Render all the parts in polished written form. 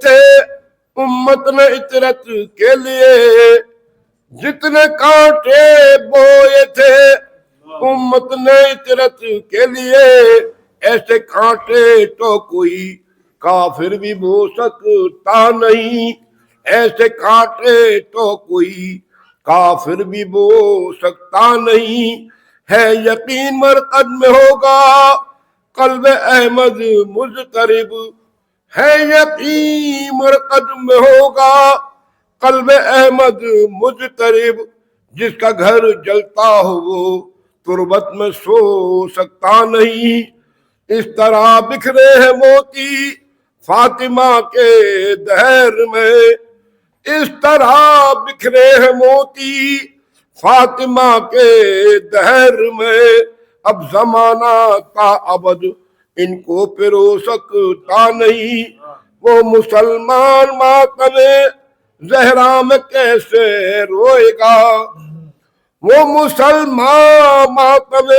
تھے امت نے عطرت کے لیے، جتنے کانٹے بوئے تھے امت نے عطرت کے لیے، ایسے کانٹے تو کوئی کافر بھی بو سکتا نہیں، ایسے کانٹے تو کوئی کافر بھی بو سکتا نہیں۔ ہے یقین مرقد میں ہوگا قلب احمد مضطرب، ہے یقین مرقد میں ہوگا قلب احمد مضطرب، جس کا گھر جلتا ہو وہ تربت میں سو سکتا نہیں۔ اس طرح بکھرے ہیں موتی فاطمہ کے دہر میں، اس طرح بکھرے ہیں موتی فاطمہ کے دہر میں، اب زمانہ تا ابد ان کو پرو سکتا نہیں۔ وہ مسلمان ماتم زہرا میں کیسے روئے گا، وہ مسلمان ماتم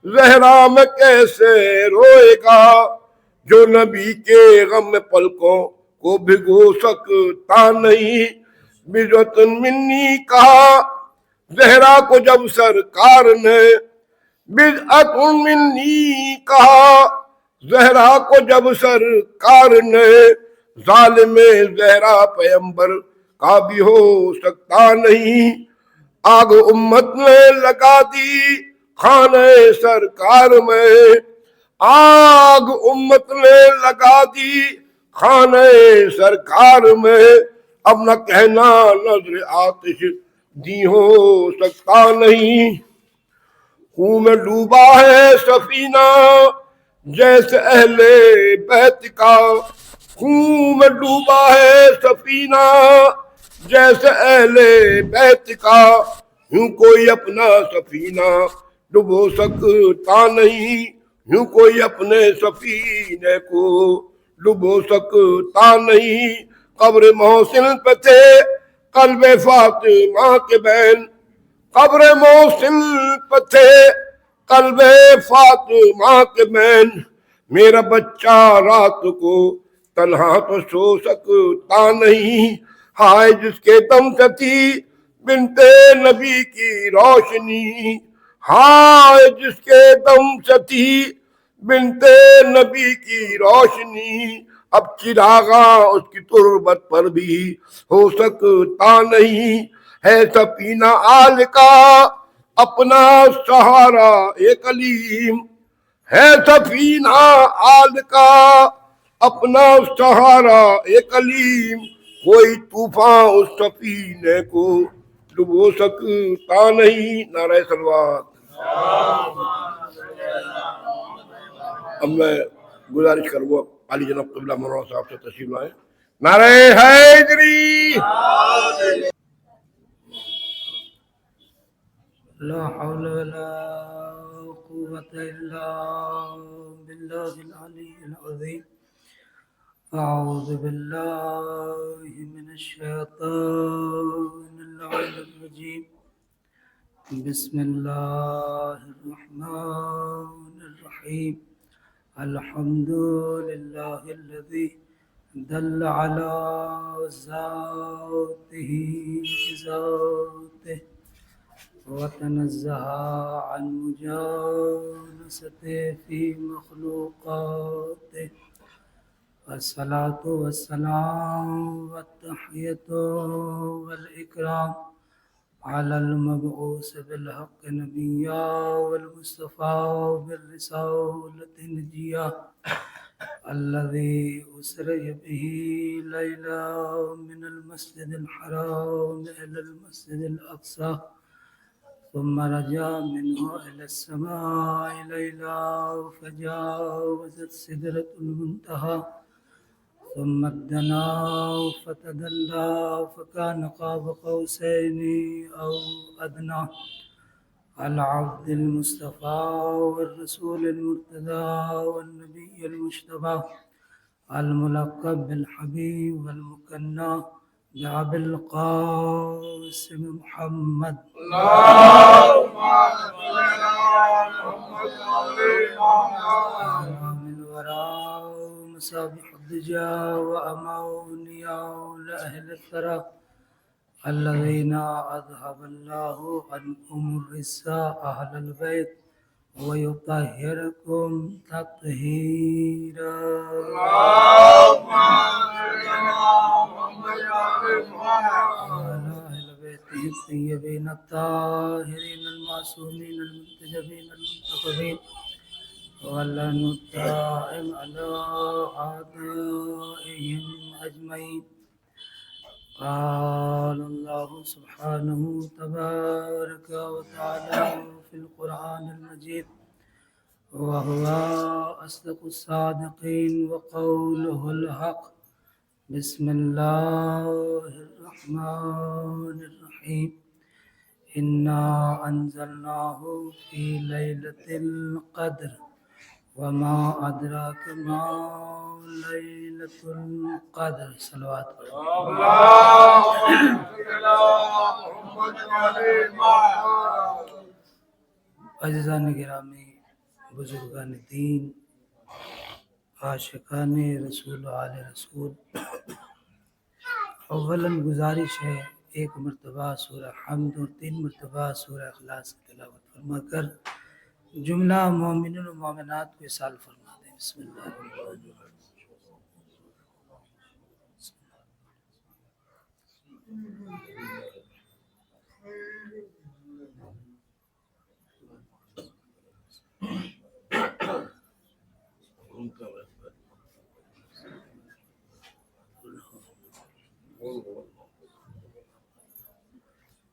زہرا میں کیسے روئے گا، جو نبی کے غم میں پلکوں کو بھگو سکتا نہیں۔ بجوت منی کہا زہرا کو جب سرکار نے، بدعت منی کہا زہرا کو جب سرکار نے، ظالم زہرا پیمبر کا بھی ہو سکتا نہیں۔ آگ امت نے لگا دی خانے سرکار میں، آگ امت نے لگا دی خانے سرکار میں، اب نہ کہنا نظر آتش دی ہو سکتا نہیں۔ خون میں ڈوبا ہے سفینہ جیسے اہل بیت کا، خون میں ڈوبا ہے سفینہ جیسے اہل بیت کا، یوں کوئی اپنا سفینہ ڈبو سکتا نہیں، یوں کوئی اپنے سفینے کو ڈبو سکتا نہیں۔ قبر محسن پہ تھے قلب فاطمہ کے بین، قبر محسن پہ تھے قلب فاطمہ کے بین، میرا بچہ رات کو تنہا تو سو سکتا نہیں۔ ہائے جس کے دم سے تھی بنت نبی کی روشنی، ہائے جس کے دم سے تھی بنت نبی کی روشنی، اب چراغاں اس کی تربت پر بھی ہو سکتا نہیں۔ ہے سفینہ آل کا اپنا سہارا ایک علیم، ہے سفینہ آل کا اپنا سہارا ایک علیم، کوئی طوفان اس سفینے کو ڈبو سکتا نہیں۔ نعرہ صلوات۔ اب میں گزارش کروں علی جناب قبلہ مولانا صاحب سے تشریف لائیں۔ نعرہ حیدری۔ لا حول ولا قوة إلا بالله العلي العظيم۔ أعوذ بالله من الشيطان اللعين الرجيم، بسم الله الرحمن الرحيم۔ الحمد لله الذي دل على ذاته بذاته، وتنزه عن مجانسته في مخلوقاته، والصلاة والسلام والتحية والإكرام على المبعوث بالحق نبيا والمصطفى بالرسالة نجيا، الذي أسري به ليلا من المسجد الحرام إلى المسجد الأقصى، ثم رجع منه إلى السماء ليلا فجاوزت سدرة المنتهى، ثم دنا فتدلى فكان قاب قوسين أو أدنى، العبد المصطفى والرسول المرتضى والنبي المجتبى، الملقب بالحبيب والمكنى بأبي القاسم محمد۔ اللهم صل على محمد وعلى آل محمد۔ من وراء مصابيح الدجى وأمونياء لأهل الثرى الذين أذهب الله عنهم الرجس أهل البيت ويطهركم تطهيرا. اللهم صل على محمد وعلى أهل بيته الطيبين الطاهرين المعصومين المنتجبين المنتقبين واللعن الدائم على أعدائهم أجمعين. قال الله سبحانه تبارك وتعالى في القرآن المجيد وهو أصدق الصادقين وقوله الحق. بسم الله الرحمن الرحيم. إنا أنزلناه في ليلة القدر وما أدراك ما ليلة القدر. صلوات اللهم صل على محمد. عزیزان گرامی، بزرگان دین، عاشقان رسول و آل رسول، اولاً گزارش ہے ایک مرتبہ سورہ حمد اور 3 مرتبہ سورہ اخلاص کی تلاوت فرما کر جملہ مومنین و مومنات کو اصال فرما دیں. بسم اللہ الرحمن الرحیم.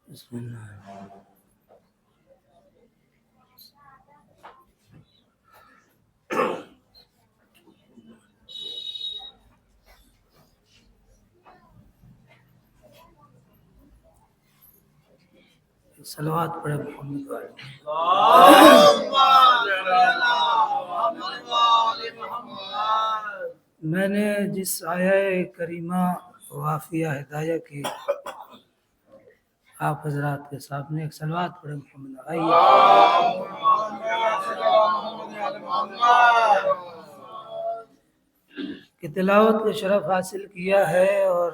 بسم اللہ. صلوات پڑھے محمد والے. اللهم صل على محمد. میں نے جس آیہ کریمہ وافیہ ہدایہ کی آپ حضرات کے سامنے ایک صلوات پڑھے محمد. آئیے کہ تلاوت کا شرف حاصل کیا ہے اور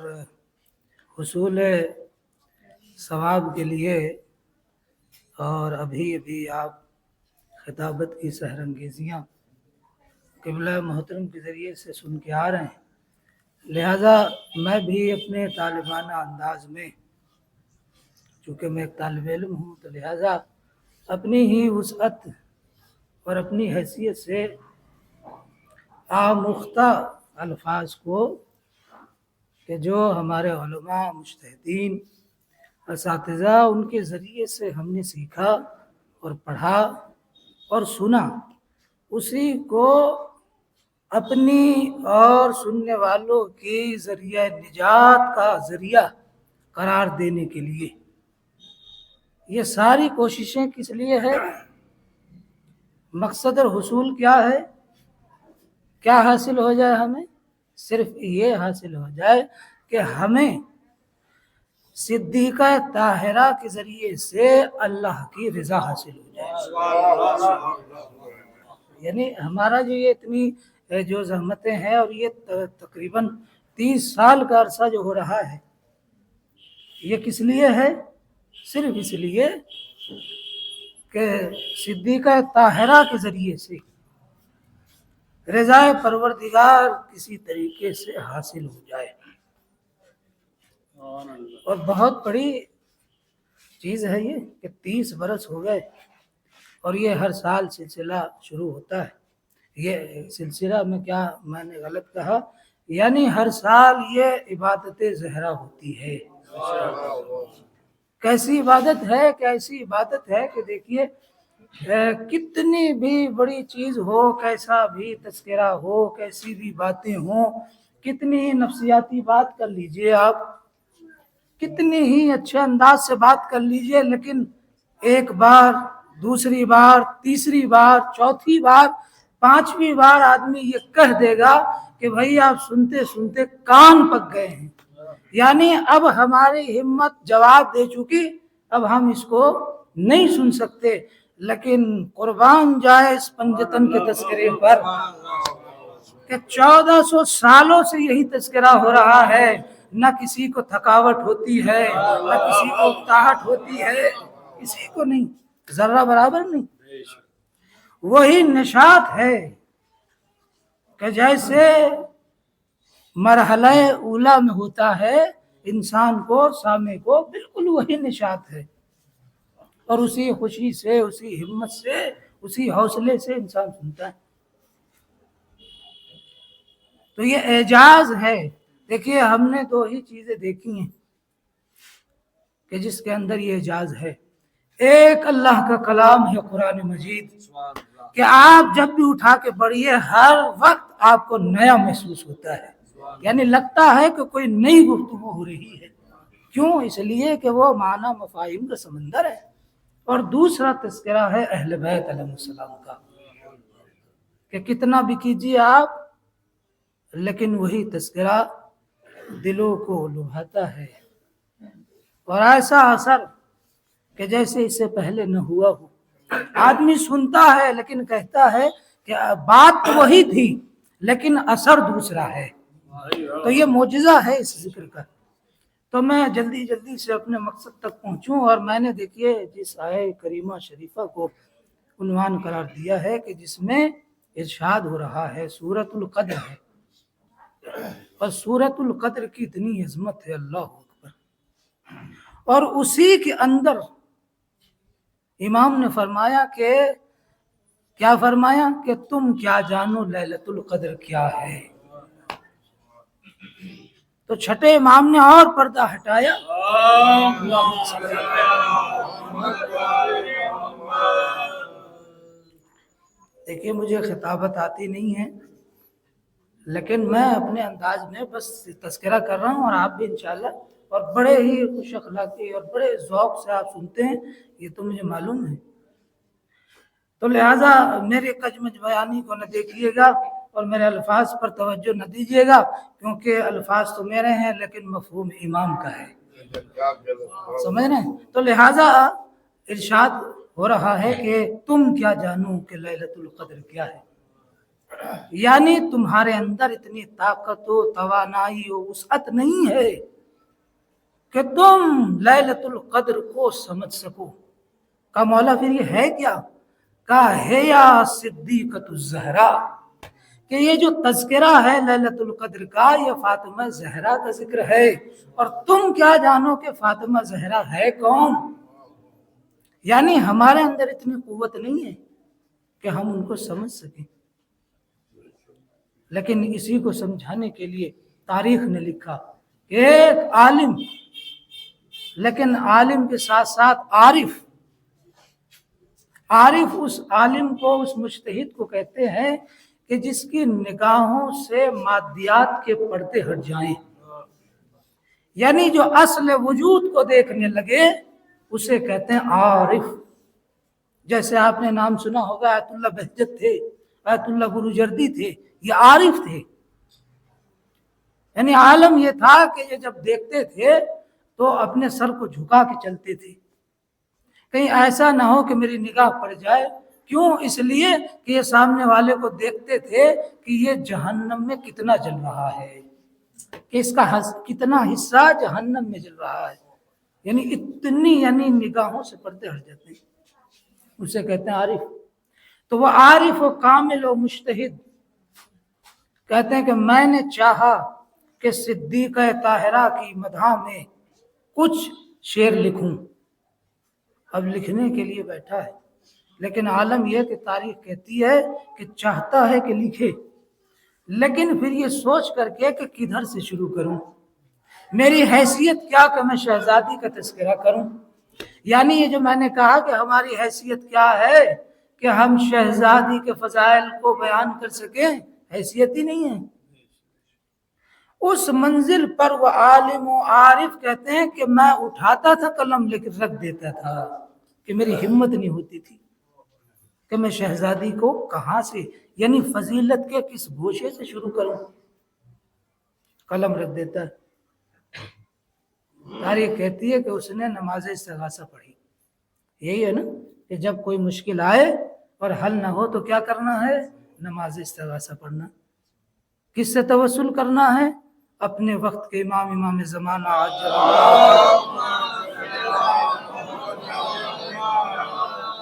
حصول ثواب کے لیے، اور ابھی آپ خطابت کی سحر انگیزیاں قبلہ محترم کے ذریعے سے سن کے آ رہے ہیں، لہذا میں بھی اپنے طالبانہ انداز میں، چونکہ میں ایک طالب علم ہوں، تو لہذا اپنی ہی وسعت اور اپنی حیثیت سے آموختہ الفاظ کو کہ جو ہمارے علماء، مجتہدین، اساتذہ ان کے ذریعے سے ہم نے سیکھا اور پڑھا اور سنا، اسی کو اپنی اور سننے والوں کی ذریعہ نجات کا ذریعہ قرار دینے کے لیے یہ ساری کوششیں کس لیے ہے؟ مقصد اور حصول کیا ہے؟ کیا حاصل ہو جائے ہمیں؟ صرف یہ حاصل ہو جائے کہ ہمیں صدیقہ طاہرہ کے ذریعے سے اللہ کی رضا حاصل ہو جائے. یعنی ہمارا جو یہ اتنی جو زحمتیں ہیں اور یہ تقریباً 30 سال کا عرصہ جو ہو رہا ہے، یہ کس لیے ہے؟ صرف اس لیے کہ صدیقہ طاہرہ کے ذریعے سے رضا پروردگار کسی طریقے سے حاصل ہو جائے. اور بہت بڑی چیز ہے یہ کہ 30 برس ہو گئے اور یہ ہر سال سلسلہ شروع ہوتا ہے. یہ سلسلہ میں کیا میں نے غلط کہا؟ یعنی ہر سال یہ عبادت زہرا ہوتی ہے. کیسی عبادت ہے؟ کیسی عبادت ہے کہ دیکھیے کتنی بھی بڑی چیز ہو، کیسا بھی تذکرہ ہو، کیسی بھی باتیں ہوں، کتنی ہی نفسیاتی بات کر لیجئے آپ، کتنی ہی اچھے انداز سے بات کر لیجئے، لیکن ایک بار، دوسری بار، تیسری بار، چوتھی بار، 5ویں بار آدمی یہ کہہ دے گا کہ بھائی آپ سنتے سنتے کان پک گئے ہیں، یعنی اب ہماری ہمت جواب دے چکی، اب ہم اس کو نہیں سن سکتے. لیکن قربان جائے اس پنجتن کے تذکرے پر کہ کہ 1400 سالوں سے یہی تذکرہ ہو رہا ہے، نہ کسی کو تھکاوٹ ہوتی ہے، نہ کسی کو اکتاہٹ ہوتی ہے، کسی کو نہیں، ذرہ برابر نہیں۔ وہی نشاط ہے کہ جیسے مرحلہ اولا میں ہوتا ہے انسان کو، سامع کو، بالکل وہی نشاط ہے، اور اسی خوشی سے، اسی ہمت سے، اسی حوصلے سے انسان سنتا ہے۔ تو یہ اعجاز ہے۔ دیکھیے ہم نے دو ہی چیزیں دیکھی ہیں کہ جس کے اندر یہ اعجاز ہے۔ ایک اللہ کا کلام ہے قرآن مجید، کہ آپ جب بھی اٹھا کے پڑھیے ہر وقت آپ کو نیا محسوس ہوتا ہے، یعنی لگتا ہے کہ کوئی نئی گفتگو ہو رہی ہے۔ کیوں؟ اس لیے کہ وہ معنی مفاہیم کا سمندر ہے۔ اور دوسرا تذکرہ ہے اہل بیت علیہ السلام کا، کہ کتنا بھی کیجیے آپ، لیکن وہی تذکرہ دلوں کو لبھاتا ہے، اور ایسا اثر کہ جیسے اس سے پہلے نہ ہوا ہو۔ آدمی سنتا ہے لیکن کہتا ہے کہ بات تو وہی تھی لیکن اثر دوسرا ہے۔ تو یہ معجزہ ہے اس ذکر کا۔ تو میں جلدی جلدی سے اپنے مقصد تک پہنچوں، اور میں نے دیکھیے جس آیہ کریمہ شریفہ کو عنوان قرار دیا ہے کہ جس میں ارشاد ہو رہا ہے سورۃ القدر ہے، اور سورۃ القدر کی اتنی عظمت ہے، اللہ اکبر۔ اور اسی کے اندر امام نے فرمایا کہ کیا فرمایا کہ تم کیا جانو لیلۃ القدر کیا ہے۔ تو چھٹے امام نے اور پردہ ہٹایا، دیکھیے مجھے خطابت آتی نہیں ہے، لیکن میں اپنے انداز میں بس تذکرہ کر رہا ہوں، اور آپ بھی انشاءاللہ، اور بڑے ہی خوش اخلاقی اور بڑے ذوق سے آپ سنتے ہیں، یہ تو مجھے معلوم ہے۔ تو لہٰذا میرے کجمج بیانی کو نہ دیکھیے گا، اور میرے الفاظ پر توجہ نہ دیجیے گا، کیونکہ الفاظ تو میرے ہیں لیکن مفہوم امام کا ہے، سمجھ رہے ہیں؟ تو لہٰذا ارشاد ہو رہا ہے کہ تم کیا جانو کہ لیلۃ القدر کیا ہے، یعنی تمہارے اندر اتنی طاقت و توانائی و وسعت نہیں ہے کہ تم لیلۃ القدر کو سمجھ سکو۔ کا مولا پھر یہ ہے کیا؟ کا ہے یا صدیقۃ الزہرا، کہ یہ جو تذکرہ ہے لیلۃ القدر کا، یہ فاطمہ زہرا کا ذکر ہے، اور تم کیا جانو کہ فاطمہ زہرا ہے کون؟ یعنی ہمارے اندر اتنی قوت نہیں ہے کہ ہم ان کو سمجھ سکیں، لیکن اسی کو سمجھانے کے لیے تاریخ نے لکھا کہ ایک عالم، لیکن عالم کے ساتھ ساتھ عارف اس عالم کو، اس مجتہد کو کہتے ہیں کہ جس کی نگاہوں سے مادیات کے پردے ہٹ جائیں، یعنی جو اصل وجود کو دیکھنے لگے اسے کہتے ہیں عارف۔ جیسے آپ نے نام سنا ہوگا آیت اللہ بہجت تھے، آیت اللہ گروجردی تھے، یہ عارف تھے، یعنی عالم یہ تھا کہ یہ جب دیکھتے تھے تو اپنے سر کو جھکا کے چلتے تھے، کہیں ایسا نہ ہو کہ میری نگاہ پڑ جائے۔ کیوں؟ اس لیے کہ یہ سامنے والے کو دیکھتے تھے کہ یہ جہنم میں کتنا جل رہا ہے، کہ اس کا کتنا حصہ جہنم میں جل رہا ہے، یعنی اتنی، یعنی نگاہوں سے پردے ہٹ جاتے ہیں، اسے کہتے ہیں عارف۔ تو وہ عارف و کامل و مجتہد کہتے ہیں کہ میں نے چاہا کہ صدیقہ طاہرہ کی مدح میں کچھ شعر لکھوں، اب لکھنے کے لیے بیٹھا ہے، لیکن عالم یہ کہ تاریخ کہتی ہے کہ چاہتا ہے کہ لکھے، لیکن پھر یہ سوچ کر کے کہ کدھر سے شروع کروں، میری حیثیت کیا کہ میں شہزادی کا تذکرہ کروں۔ یعنی یہ جو میں نے کہا کہ ہماری حیثیت کیا ہے کہ ہم شہزادی کے فضائل کو بیان کر سکیں، حیثیت ہی نہیں ہے۔ اس منزل پر وہ عالم و عارف کہتے ہیں کہ میں اٹھاتا تھا قلم لیکن رکھ دیتا تھا، کہ میری ہمت نہیں ہوتی تھی کہ میں شہزادی کو کہاں سے، یعنی فضیلت کے کس گوشے سے شروع کروں، قلم رکھ دیتا ہے۔ تاریخ کہتی ہے کہ اس نے نماز استغاثہ پڑھی، یہی ہے نا کہ جب کوئی مشکل آئے اور حل نہ ہو تو کیا کرنا ہے؟ نماز استغاثہ پڑھنا۔ کس سے توسل کرنا ہے؟ اپنے وقت کے امام زمانہ عجل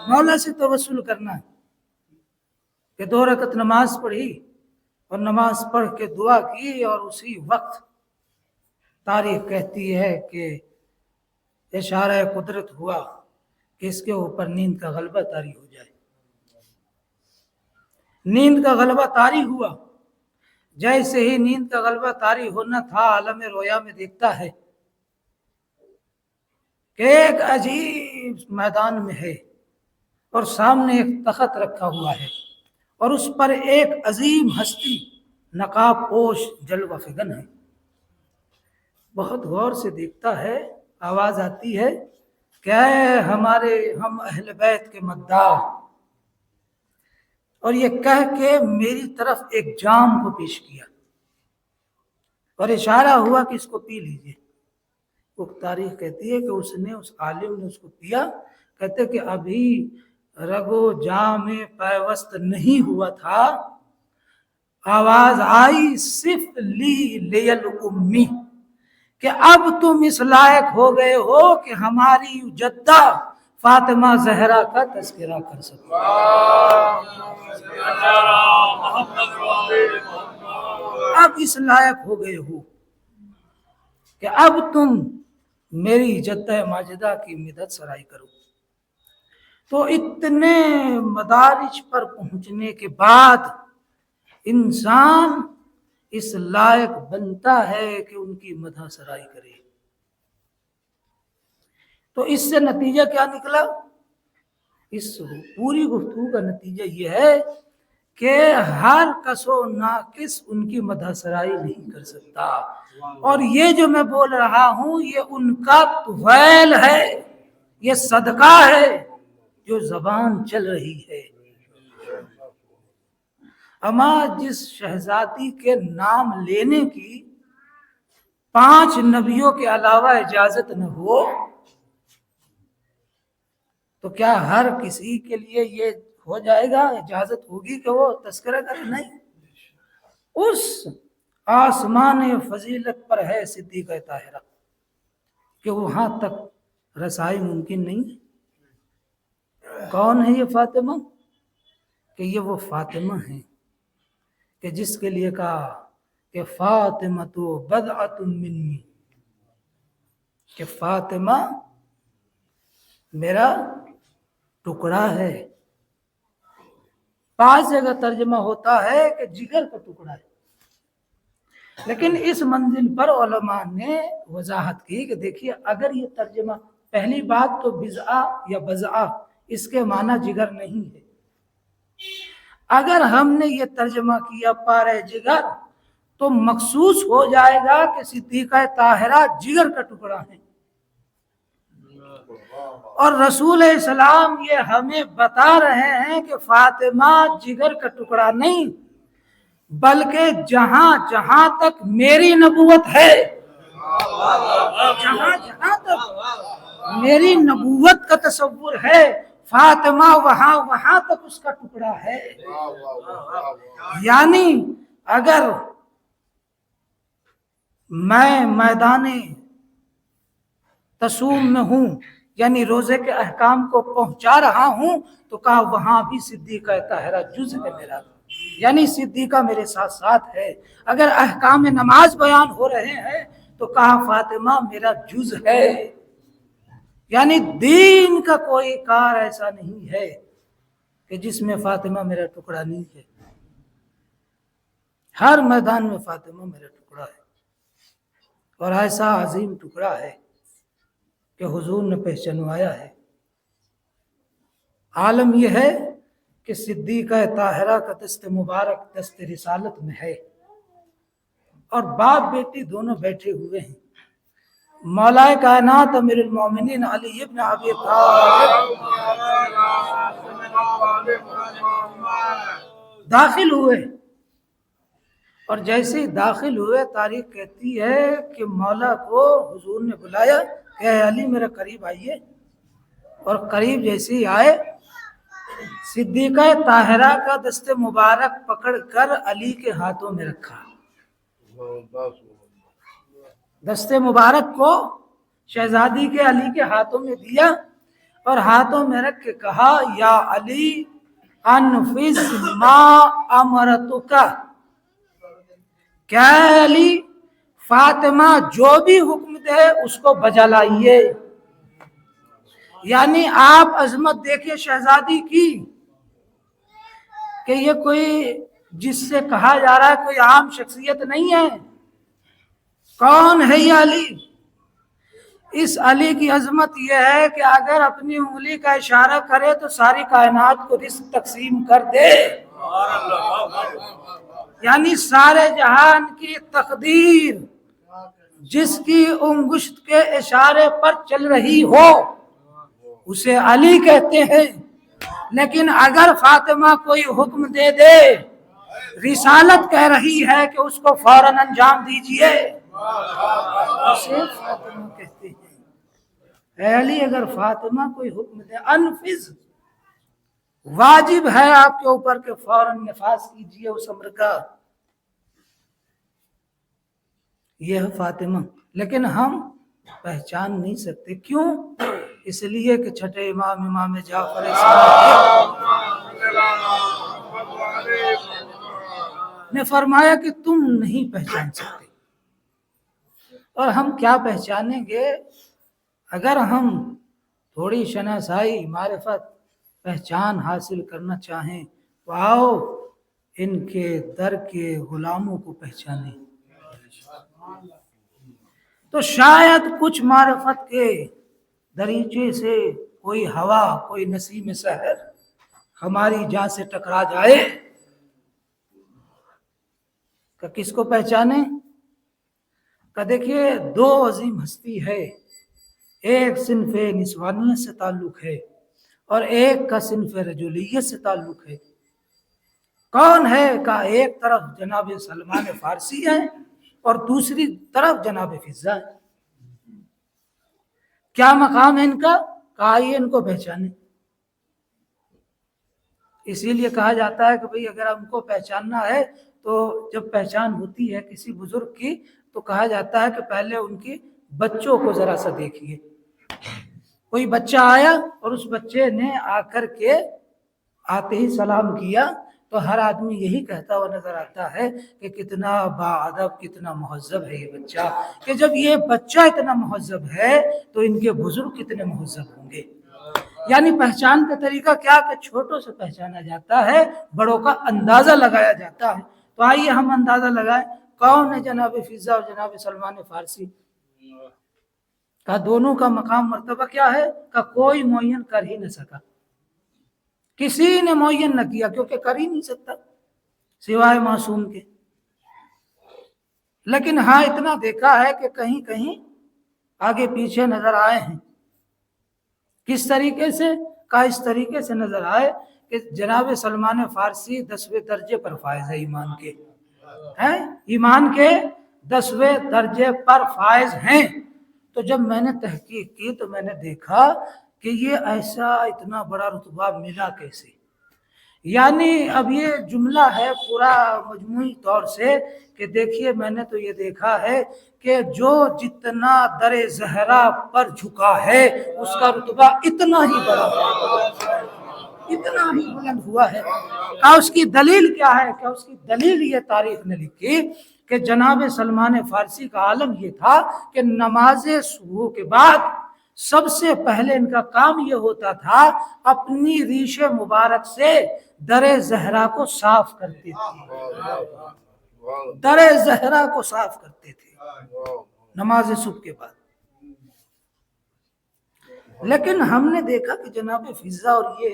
مولا سے توسل کرنا ہے کہ 2 رکعت نماز پڑھی اور نماز پڑھ کے دعا کی اور اسی وقت تاریخ کہتی ہے کہ اشارہ قدرت ہوا کہ اس کے اوپر نیند کا غلبہ طاری ہو جائے. نیند کا غلبہ طاری ہوا. جیسے ہی نیند کا غلبہ طاری ہونا تھا عالم رویا میں دیکھتا ہے کہ ایک عجیب میدان میں ہے اور سامنے ایک تخت رکھا ہوا ہے اور اس پر ایک عظیم ہستی نقاب پوش جلوہ فگن ہے. بہت غور سے دیکھتا ہے. آواز آتی ہے کہ اے ہم اہل بیت کے مداح، اور یہ کہہ کے میری طرف ایک جام کو پیش کیا اور اشارہ ہوا کہ اس کو پی لیجئے. وہ تاریخ کہتی ہے کہ اس عالم نے اس کو پیا. کہتے کہ ابھی رگو جام پیوست نہیں ہوا تھا، آواز آئی صف لی لیل امی کہ اب تم اس لائق ہو گئے ہو کہ ہماری جدہ فاطمہ زہرا کا تذکرہ کر سکو. اب اس لائق ہو گئے ہو کہ اب تم میری جدہ ماجدہ کی مدد سرائی کرو. تو اتنے مدارج پر پہنچنے کے بعد انسان اس لائق بنتا ہے کہ ان کی مدح سرائی کرے. تو اس سے نتیجہ کیا نکلا؟ اس پوری گفتگو کا نتیجہ یہ ہے کہ ہر کس و ناقص ان کی مدح سرائی نہیں کر سکتا. اور یہ جو میں بول رہا ہوں یہ ان کا طفیل ہے، یہ صدقہ ہے جو زبان چل رہی ہے. اما جس شہزادی کے نام لینے کی 5 نبیوں کے علاوہ اجازت نہ ہو تو کیا ہر کسی کے لیے یہ ہو جائے گا، اجازت ہوگی کہ وہ تذکرہ کرے؟ نہیں. اس آسمان فضیلت پر ہے صدیقہ طاہرہ کہ وہاں تک رسائی ممکن نہیں. کون ہے یہ فاطمہ؟ کہ یہ وہ فاطمہ ہیں کہ جس کے لیے کہا کہ فاطمہ تو بضعۃ منی، کہ فاطمہ میرا ٹکڑا ہے. 5 جگہ ترجمہ ہوتا ہے کہ جگر کا ٹکڑا ہے. لیکن اس منزل پر علماء نے وضاحت کی کہ دیکھیے اگر یہ ترجمہ، پہلی بات تو بضعہ یا بضعہ اس کے معنی جگر نہیں ہے. اگر ہم نے یہ ترجمہ کیا پارے جگر تو مخصوص ہو جائے گا کہ صدیقہ طاہرہ جگر کا ٹکڑا ہے. اور رسول اسلام یہ ہمیں بتا رہے ہیں کہ فاطمہ جگر کا ٹکڑا نہیں بلکہ جہاں جہاں تک میری نبوت ہے، جہاں جہاں تک میری نبوت کا تصور ہے فاطمہ وہاں وہاں تک اس کا ٹکڑا ہے. یعنی اگر میں میدان تصوم میں ہوں، یعنی روزے کے احکام کو پہنچا رہا ہوں، تو کہا وہاں بھی صدیقہ طاہرہ جز ہے میرا، یعنی صدیقہ میرے ساتھ ساتھ ہے. اگر احکام نماز بیان ہو رہے ہیں تو کہا فاطمہ میرا جز ہے. یعنی دین کا کوئی کار ایسا نہیں ہے کہ جس میں فاطمہ میرا ٹکڑا نہیں ہے. ہر میدان میں فاطمہ میرا ٹکڑا ہے، اور ایسا عظیم ٹکڑا ہے کہ حضور نے پہچنوایا ہے. عالم یہ ہے کہ صدیقہ طاہرہ کا دست مبارک دست رسالت میں ہے، اور باپ بیٹی دونوں بیٹھے ہوئے ہیں. مولا کائنات امیر المومنین علی ابن ابی طالب داخل ہوئے، اور جیسے ہی داخل ہوئے تاریخ کہتی ہے کہ مولا کو حضور نے بلایا کہ اے علی میرا قریب آئیے. اور قریب جیسے ہی آئے صدیقہ طاہرہ کا دست مبارک پکڑ کر علی کے ہاتھوں میں رکھا دستے مبارک کو شہزادی کے علی کے ہاتھوں میں دیا اور ہاتھوں میں رکھ کے کہا یا علی انفذ ما امرتک، کیا ہے علی فاطمہ جو بھی حکم دے اس کو بجا لائیے۔ یعنی آپ عظمت دیکھیے شہزادی کی کہ یہ کوئی جس سے کہا جا رہا ہے کوئی عام شخصیت نہیں ہے۔ کون ہے یہ علی؟ اس علی کی عظمت یہ ہے کہ اگر اپنی انگلی کا اشارہ کرے تو ساری کائنات کو رزق تقسیم کر دے، یعنی سارے جہان کی تقدیر جس کی انگشت کے اشارے پر چل رہی ہو اسے علی کہتے ہیں۔ لیکن اگر فاطمہ کوئی حکم دے دے، رسالت کہہ رہی ہے کہ اس کو فوراً انجام دیجئے، اسے فاطمہ کہتے ہیں۔ اے علی اگر فاطمہ کوئی حکم دے، انفذ، واجب ہے آپ کے اوپر کہ فوراً نفاذ کیجئے اس امر کا۔ یہ ہے فاطمہ، لیکن ہم پہچان نہیں سکتے، کیوں؟ اس لیے کہ چھٹے امام جعفر نے فرمایا کہ تم نہیں پہچان سکتے، اور ہم کیا پہچانیں گے؟ اگر ہم تھوڑی شناسائی معرفت پہچان حاصل کرنا چاہیں تو آؤ ان کے در کے غلاموں کو پہچانیں، تو شاید کچھ معرفت کے دریچے سے کوئی ہوا، کوئی نسیم سحر ہماری جان سے ٹکرا جائے۔ کہ کس کو پہچانے؟ کہ دیکھیے دو عظیم ہستی ہے، ایک صنف نسوانیت سے تعلق ہے اور ایک کا صنف رجولیت سے تعلق ہے۔ کون ہے؟ کہ ایک طرف جناب سلمان فارسی ہے اور دوسری طرف جناب فضا ہے۔ کیا مقام ہے ان کا؟ کہ آئیے ان کو پہچانے۔ اسی لیے کہا جاتا ہے کہ بھئی اگر ہم کو پہچاننا ہے تو جب پہچان ہوتی ہے کسی بزرگ کی تو کہا جاتا ہے کہ پہلے ان کی بچوں کو ذرا سا دیکھیے۔ کوئی بچہ آیا اور اس بچے نے آ کر کے آتے ہی سلام کیا تو ہر آدمی یہی کہتا ہوا نظر آتا ہے کہ کتنا باادب، کتنا مہذب ہے یہ بچہ، کہ جب یہ بچہ اتنا مہذب ہے تو ان کے بزرگ کتنے مہذب ہوں گے۔ یعنی پہچان کا طریقہ کیا کہ چھوٹوں سے پہچانا جاتا ہے، بڑوں کا اندازہ لگایا جاتا ہے۔ تو آئیے ہم اندازہ لگائیں کون ہے جناب فضا اور جناب سلمان فارسی؟ کہ دونوں کا مقام مرتبہ کیا ہے؟ کہ کوئی معین کر ہی نہ سکا، کسی نے معین نہ کیا، کیونکہ کر ہی نہیں سکتا سوائے معصوم کے۔ لیکن ہاں اتنا دیکھا ہے کہ کہیں کہیں آگے پیچھے نظر آئے ہیں۔ کس طریقے سے؟ کہ اس طریقے سے نظر آئے کہ جناب سلمان فارسی 10ویں درجے پر فائز ہے ایمان کے، ہیں ایمان کے 10ویں درجے پر فائز ہیں۔ تو جب میں نے تحقیق کی تو میں نے دیکھا کہ یہ ایسا اتنا بڑا رتبہ ملا کیسے؟ یعنی اب یہ جملہ ہے پورا مجموعی طور سے کہ دیکھیے میں نے تو یہ دیکھا ہے کہ جو جتنا در زہرا پر جھکا ہے اس کا رتبہ اتنا ہی بڑا ہے، اتنا ہی بلند ہوا ہے۔ کیا اس کی دلیل کیا ہے؟ کہ اس کی دلیل یہ تاریخ نے لکھی کہ جناب سلمان فارسی کا عالم یہ تھا کہ نماز صبح کے بعد سب سے پہلے ان کا کام یہ ہوتا تھا اپنی ریش مبارک سے در زہرا کو صاف کرتے تھے، در زہرا کو صاف کرتے تھے نماز صبح کے بعد۔ لیکن ہم نے دیکھا کہ جناب فضا اور یہ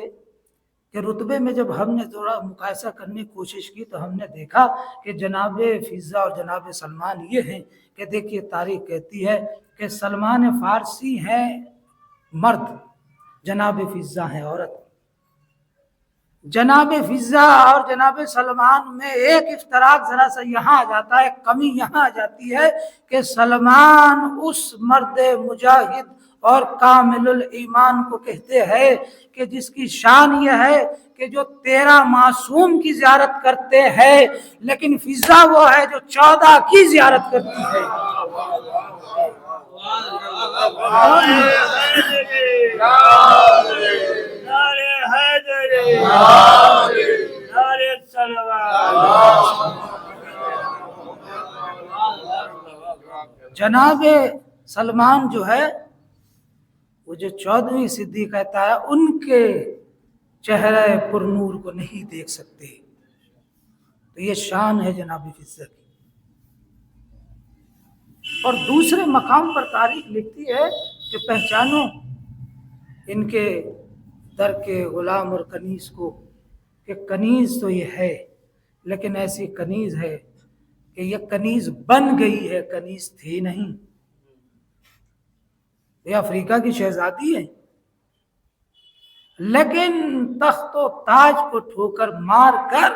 کہ رتبے میں جب ہم نے تھوڑا مقایسہ کرنے کی کوشش کی تو ہم نے دیکھا کہ جناب فضا اور جناب سلمان یہ ہیں کہ دیکھیے تاریخ کہتی ہے کہ سلمان فارسی ہیں مرد، جناب فضا ہیں عورت۔ جناب فضا اور جناب سلمان میں ایک افتراق ذرا سا یہاں آ جاتا ہے، کمی یہاں آ جاتی ہے کہ سلمان اس مرد مجاہد اور کامل الایمان کو کہتے ہیں کہ جس کی شان یہ ہے کہ جو 13 معصوم کی زیارت کرتے ہیں، لیکن فضا وہ ہے جو 14 کی زیارت کرتی ہے۔ جناب سلمان جو ہے وہ جو 14ویں صدیق کہتا ہے، ان کے چہرہ پر نور کو نہیں دیکھ سکتے، تو یہ شان ہے جناب فضا کی۔ اور دوسرے مقام پر تاریخ لکھتی ہے کہ پہچانو ان کے در کے غلام اور کنیز کو، کہ کنیز تو یہ ہے لیکن ایسی کنیز ہے کہ یہ کنیز بن گئی ہے، کنیز تھی نہیں۔ یہ افریقہ کی شہزادی ہے، لیکن تخت و تاج کو ٹھوکر مار کر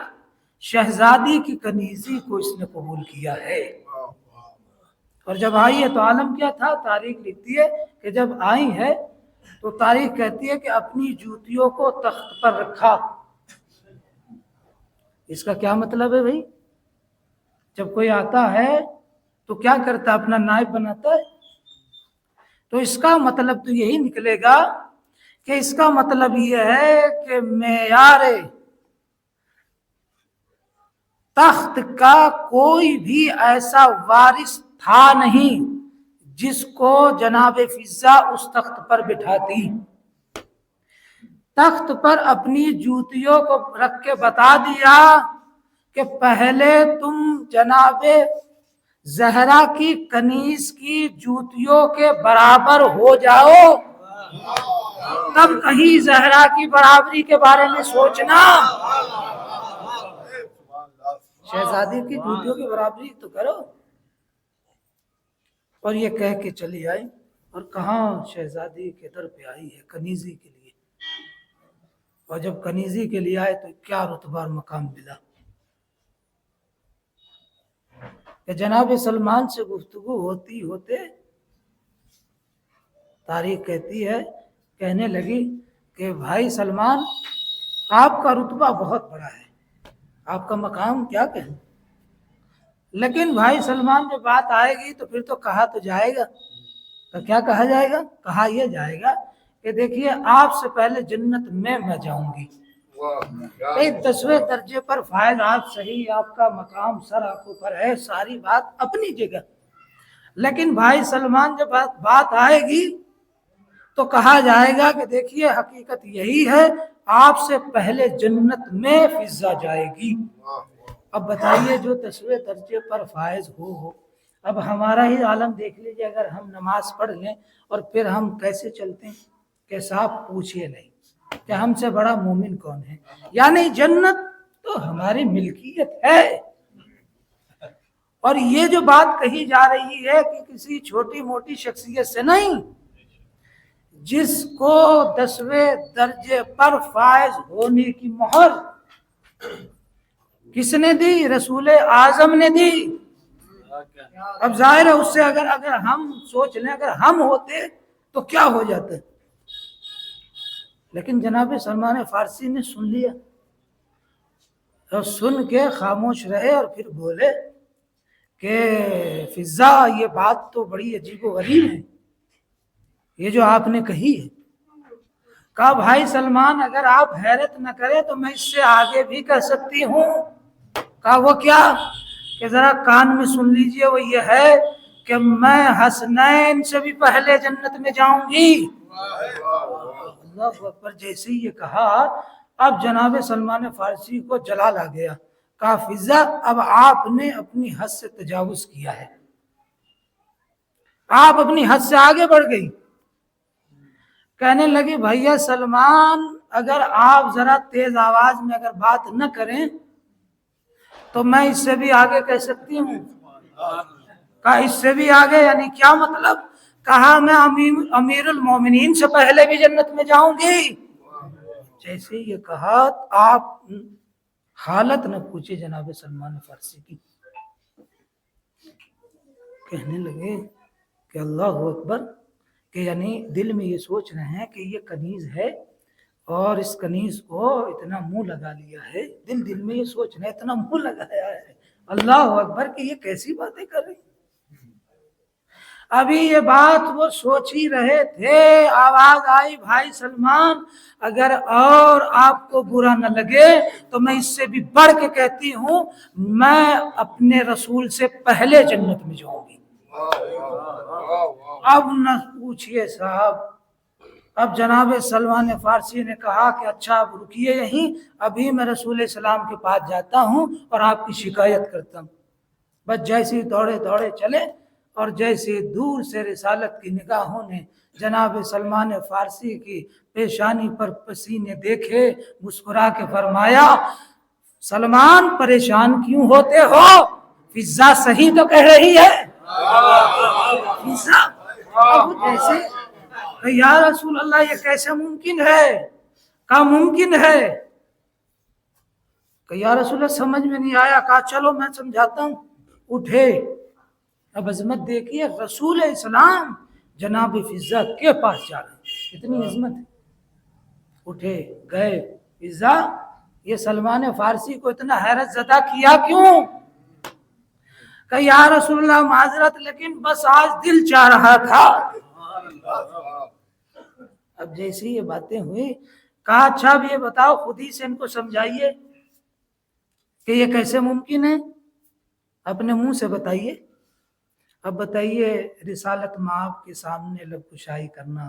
شہزادی کی کنیزی کو اس نے قبول کیا ہے۔ اور جب آئی ہے تو عالم کیا تھا؟ تاریخ لکھتی ہے کہ جب آئی ہے تو تاریخ کہتی ہے کہ اپنی جوتیوں کو تخت پر رکھا۔ اس کا کیا مطلب ہے بھائی؟ جب کوئی آتا ہے تو کیا کرتا؟ اپنا نائب بناتا ہے۔ تو اس کا مطلب تو یہی نکلے گا کہ اس کا مطلب یہ ہے کہ معیار تخت کا کوئی بھی ایسا وارث تھا نہیں جس کو جناب فضا اس تخت پر بٹھاتی۔ تخت پر اپنی جوتیوں کو رکھ کے بتا دیا کہ پہلے تم جناب زہرا کی کنیز کی جوتیوں کے برابر ہو جاؤ، تب کہیں زہرا کی برابری کے بارے میں سوچنا۔ شہزادی کی جوتیوں کی برابری تو کرو۔ اور یہ کہہ کے چلی آئی، اور کہاں شہزادی کے در پہ آئی ہے کنیزی کے لیے۔ اور جب کنیزی کے لیے آئے تو کیا رتبہ اور مقام ملا کہ جناب سلمان سے گفتگو ہوتی ہوتے تاریخ کہتی ہے، کہنے لگی کہ بھائی سلمان، آپ کا رتبہ بہت بڑا ہے، آپ کا مقام کیا کہیں، لیکن بھائی سلمان جب بات آئے گی تو پھر تو کہا تو جائے گا۔ تو کیا کہا جائے گا؟ کہا یہ جائے گا کہ دیکھیے آپ سے پہلے جنت میں جاؤں گی۔ 10ویں درجے پر فائز آپ صحیح، آپ کا مقام سر آنکھوں پر ہے، ساری بات اپنی جگہ، لیکن بھائی سلمان جب بات آئے گی تو کہا جائے گا کہ دیکھیے حقیقت یہی ہے، آپ سے پہلے جنت میں فضا جائے گی۔ اب بتائیے جو 10ویں درجے پر فائز ہو، اب ہمارا ہی عالم دیکھ لیجیے، اگر ہم نماز پڑھ لیں اور پھر ہم کیسے چلتے ہیں کہ صاحب پوچھئے نہیں کہ ہم سے بڑا مومن کون ہے، یعنی جنت تو ہماری ملکیت ہے۔ اور یہ جو بات کہی جا رہی ہے کہ کسی چھوٹی موٹی شخصیت سے نہیں، جس کو 10ویں درجے پر فائز ہونے کی مہر کس نے دی؟ رسول اعظم نے دی۔ اب ظاہر ہے اس سے اگر ہم سوچ لیں اگر ہم ہوتے تو کیا ہو جاتا، لیکن جناب سلمان فارسی نے سن لیا اور سن کے خاموش رہے اور پھر بولے کہ فضا یہ بات تو بڑی عجیب و غریب ہے، یہ جو آپ نے کہی ہے۔ کہا بھائی سلمان اگر آپ حیرت نہ کریں تو میں اس سے آگے بھی کہہ سکتی ہوں۔ کہا وہ کیا؟ کہ ذرا کان میں سن لیجئے، وہ یہ ہے کہ میں حسنین سے بھی پہلے جنت میں جاؤں گی۔ اللہ اکبر۔ جیسے یہ کہا اب جناب سلمان فارسی کو جلال آ گیا۔ کہا فضا اب آپ نے اپنی حد سے تجاوز کیا ہے، آپ اپنی حد سے آگے بڑھ گئی۔ کہنے لگی بھیا سلمان اگر آپ ذرا تیز آواز میں اگر بات نہ کریں تو میں اس سے بھی آگے کہہ سکتی ہوں۔ کہا اس سے بھی آگے یعنی کیا مطلب؟ کہا میں امیر المومنین سے پہلے بھی جنت میں جاؤں گی۔ جیسے یہ کہا آپ حالت نہ پوچھے جناب سلمان فارسی کی، کہنے لگے کہ اللہ اکبر، کہ یعنی دل میں یہ سوچ رہے ہیں کہ یہ کنیز ہے اور اس کنیز کو اتنا منہ لگا لیا ہے، دل میں یہ سوچ رہے ہیں اتنا منہ لگایا ہے، اللہ اکبر کہ یہ کیسی باتیں کر رہی۔ ابھی یہ بات وہ سوچ ہی رہے تھے، آواز آئی بھائی سلمان اگر اور آپ کو برا نہ لگے تو میں اس سے بھی بڑھ کے کہتی ہوں میں اپنے رسول سے پہلے جنت میں جاؤں گی۔ اب نہ پوچھئے صاحب، اب جناب سلمان فارسی نے کہا کہ اچھا آپ رکیے یہیں، ابھی میں رسول السلام کے پاس جاتا ہوں اور آپ کی شکایت کرتا ہوں۔ بس جیسے دوڑے دوڑے چلے اور جیسے دور سے رسالت کی نگاہوں نے جناب سلمان فارسی کی پیشانی پر پسینے دیکھے، مسکرا کے فرمایا سلمان پریشان کیوں ہوتے ہو، فضا صحیح تو کہہ رہی ہے۔ فضا اب جیسے کہ یا رسول اللہ یہ کیسے ممکن ہے، کہا ممکن ہے، کہ یا رسول اللہ سمجھ میں نہیں آیا، کہا چلو میں سمجھاتا ہوں۔ اٹھے، اب عظمت دیکھیے، رسول اسلام جناب فضا کے پاس جا رہے ہیں، اتنی عظمت ہے۔ اٹھے گئے، فضا یہ سلمان فارسی کو اتنا حیرت زدہ کیا کیوں؟ کہ یا رسول اللہ معذرت لیکن بس آج دل چاہ رہا تھا۔ اب جیسی یہ باتیں ہوئی، کہا اچھا اب یہ بتاؤ خود ہی سے ان کو سمجھائیے کہ یہ کیسے ممکن ہے، اپنے منہ سے بتائیے۔ اب بتائیے رسالت مآب کے سامنے لب کشائی کرنا،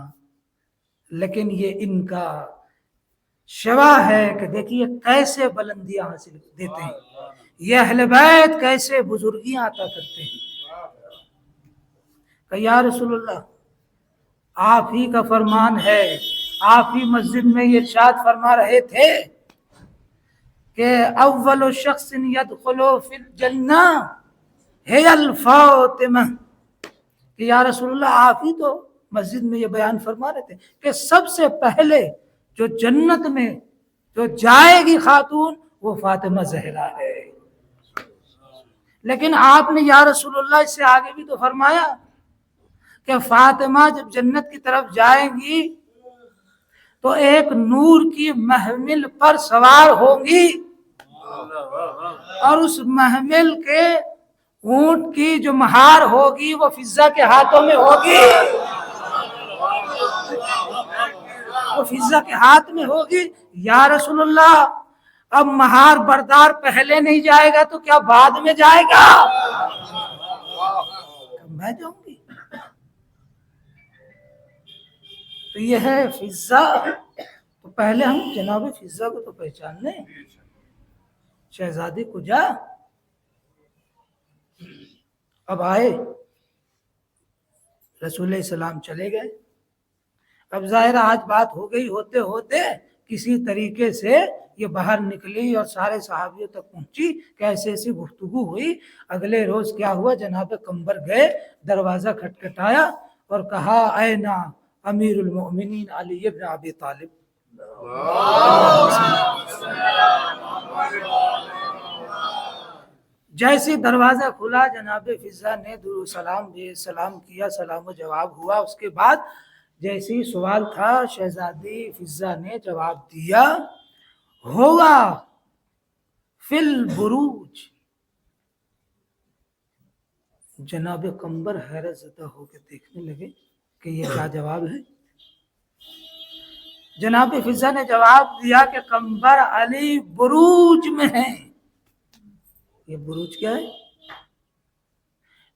لیکن یہ ان کا شوا ہے کہ دیکھیے کیسے بلندیاں حاصل دیتے ہیں، یہ اہل بیت کیسے بزرگیاں عطا کرتے ہیں۔ کہ یا رسول اللہ آپ ہی کا فرمان ہے، آپ ہی مسجد میں یہ ارشاد فرما رہے تھے کہ اول شخص يدخل فی الجنہ ہے الفاطمہ، کہ یا رسول اللہ آپ ہی تو مسجد میں یہ بیان فرما رہے تھے کہ سب سے پہلے جو جنت میں جو جائے گی خاتون وہ فاطمہ زہرا ہے، لیکن آپ نے یا رسول اللہ اس سے آگے بھی تو فرمایا کہ فاطمہ جب جنت کی طرف جائیں گی تو ایک نور کی محمل پر سوار ہوں گی اور اس محمل کے اونٹ کی جو مہار ہوگی وہ فضا کے ہاتھوں میں ہوگی، وہ فضا کے ہاتھ میں ہوگی۔ یا رسول اللہ اب مہار بردار پہلے نہیں جائے گا تو کیا بعد میں جائے گا؟ میں جاؤں گی۔ تو یہ ہے فضا، تو پہلے ہم جناب فضا کو تو پہچان لیں۔ شہزادی کو جا، اب آئے رسول السلام چلے گئے۔ اب ظاہر آج بات ہو گئی، ہوتے ہوتے کسی طریقے سے یہ باہر نکلی اور سارے صحابیوں تک پہنچی کہ ایسی ایسی گفتگو ہوئی۔ اگلے روز کیا ہوا، جناب قمبر گئے، دروازہ کھٹکھٹایا اور کہا اینا امیر المؤمنین علی ابن ابی طالب۔ جیسے دروازہ کھلا جناب فضا نے درود سلام کیا، سلام و جواب ہوا۔ اس کے بعد جیسے ہی سوال تھا شہزادی فضا نے جواب دیا ہوگا فی البروج۔ جناب قمبر حیرت زدہ ہو کے دیکھنے لگے کہ یہ کیا جواب ہے۔ جناب فضا نے جواب دیا کہ قمبر علی بروج میں ہے۔ یہ بروج کیا ہے؟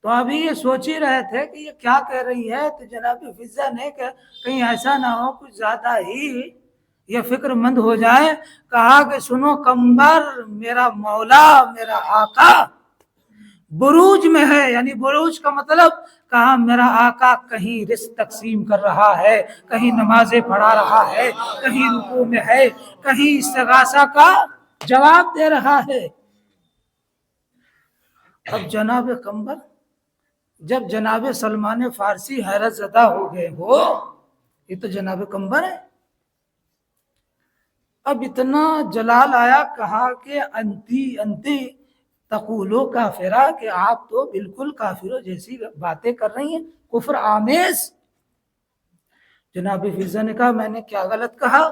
تو ابھی یہ سوچ ہی رہے تھے کہ یہ کیا کہہ رہی ہے، تو جناب فضا نے کہ کہیں ایسا نہ ہو کچھ زیادہ ہی یہ فکر مند ہو جائے، کہا کہ سنو قمبر، میرا مولا میرا آقا بروج میں ہے، یعنی بروج کا مطلب کہا میرا آقا کہیں رزق تقسیم کر رہا ہے، کہیں نمازیں پڑھا رہا ہے، کہیں رکوع میں ہے، کہیں استغاثہ کا جواب دے رہا ہے۔ اب جناب قمبر جب جناب سلمان فارسی حیرت زدہ ہو گئے ہو، یہ تو جناب قمبر ہے، اب اتنا جلال آیا، کہا کہ انتی تقولو کافرہ، کہ آپ تو بالکل کافروں جیسی باتیں کر رہی ہیں، کفر آمیز۔ جناب فضہ نے کہا میں نے کیا غلط کہا؟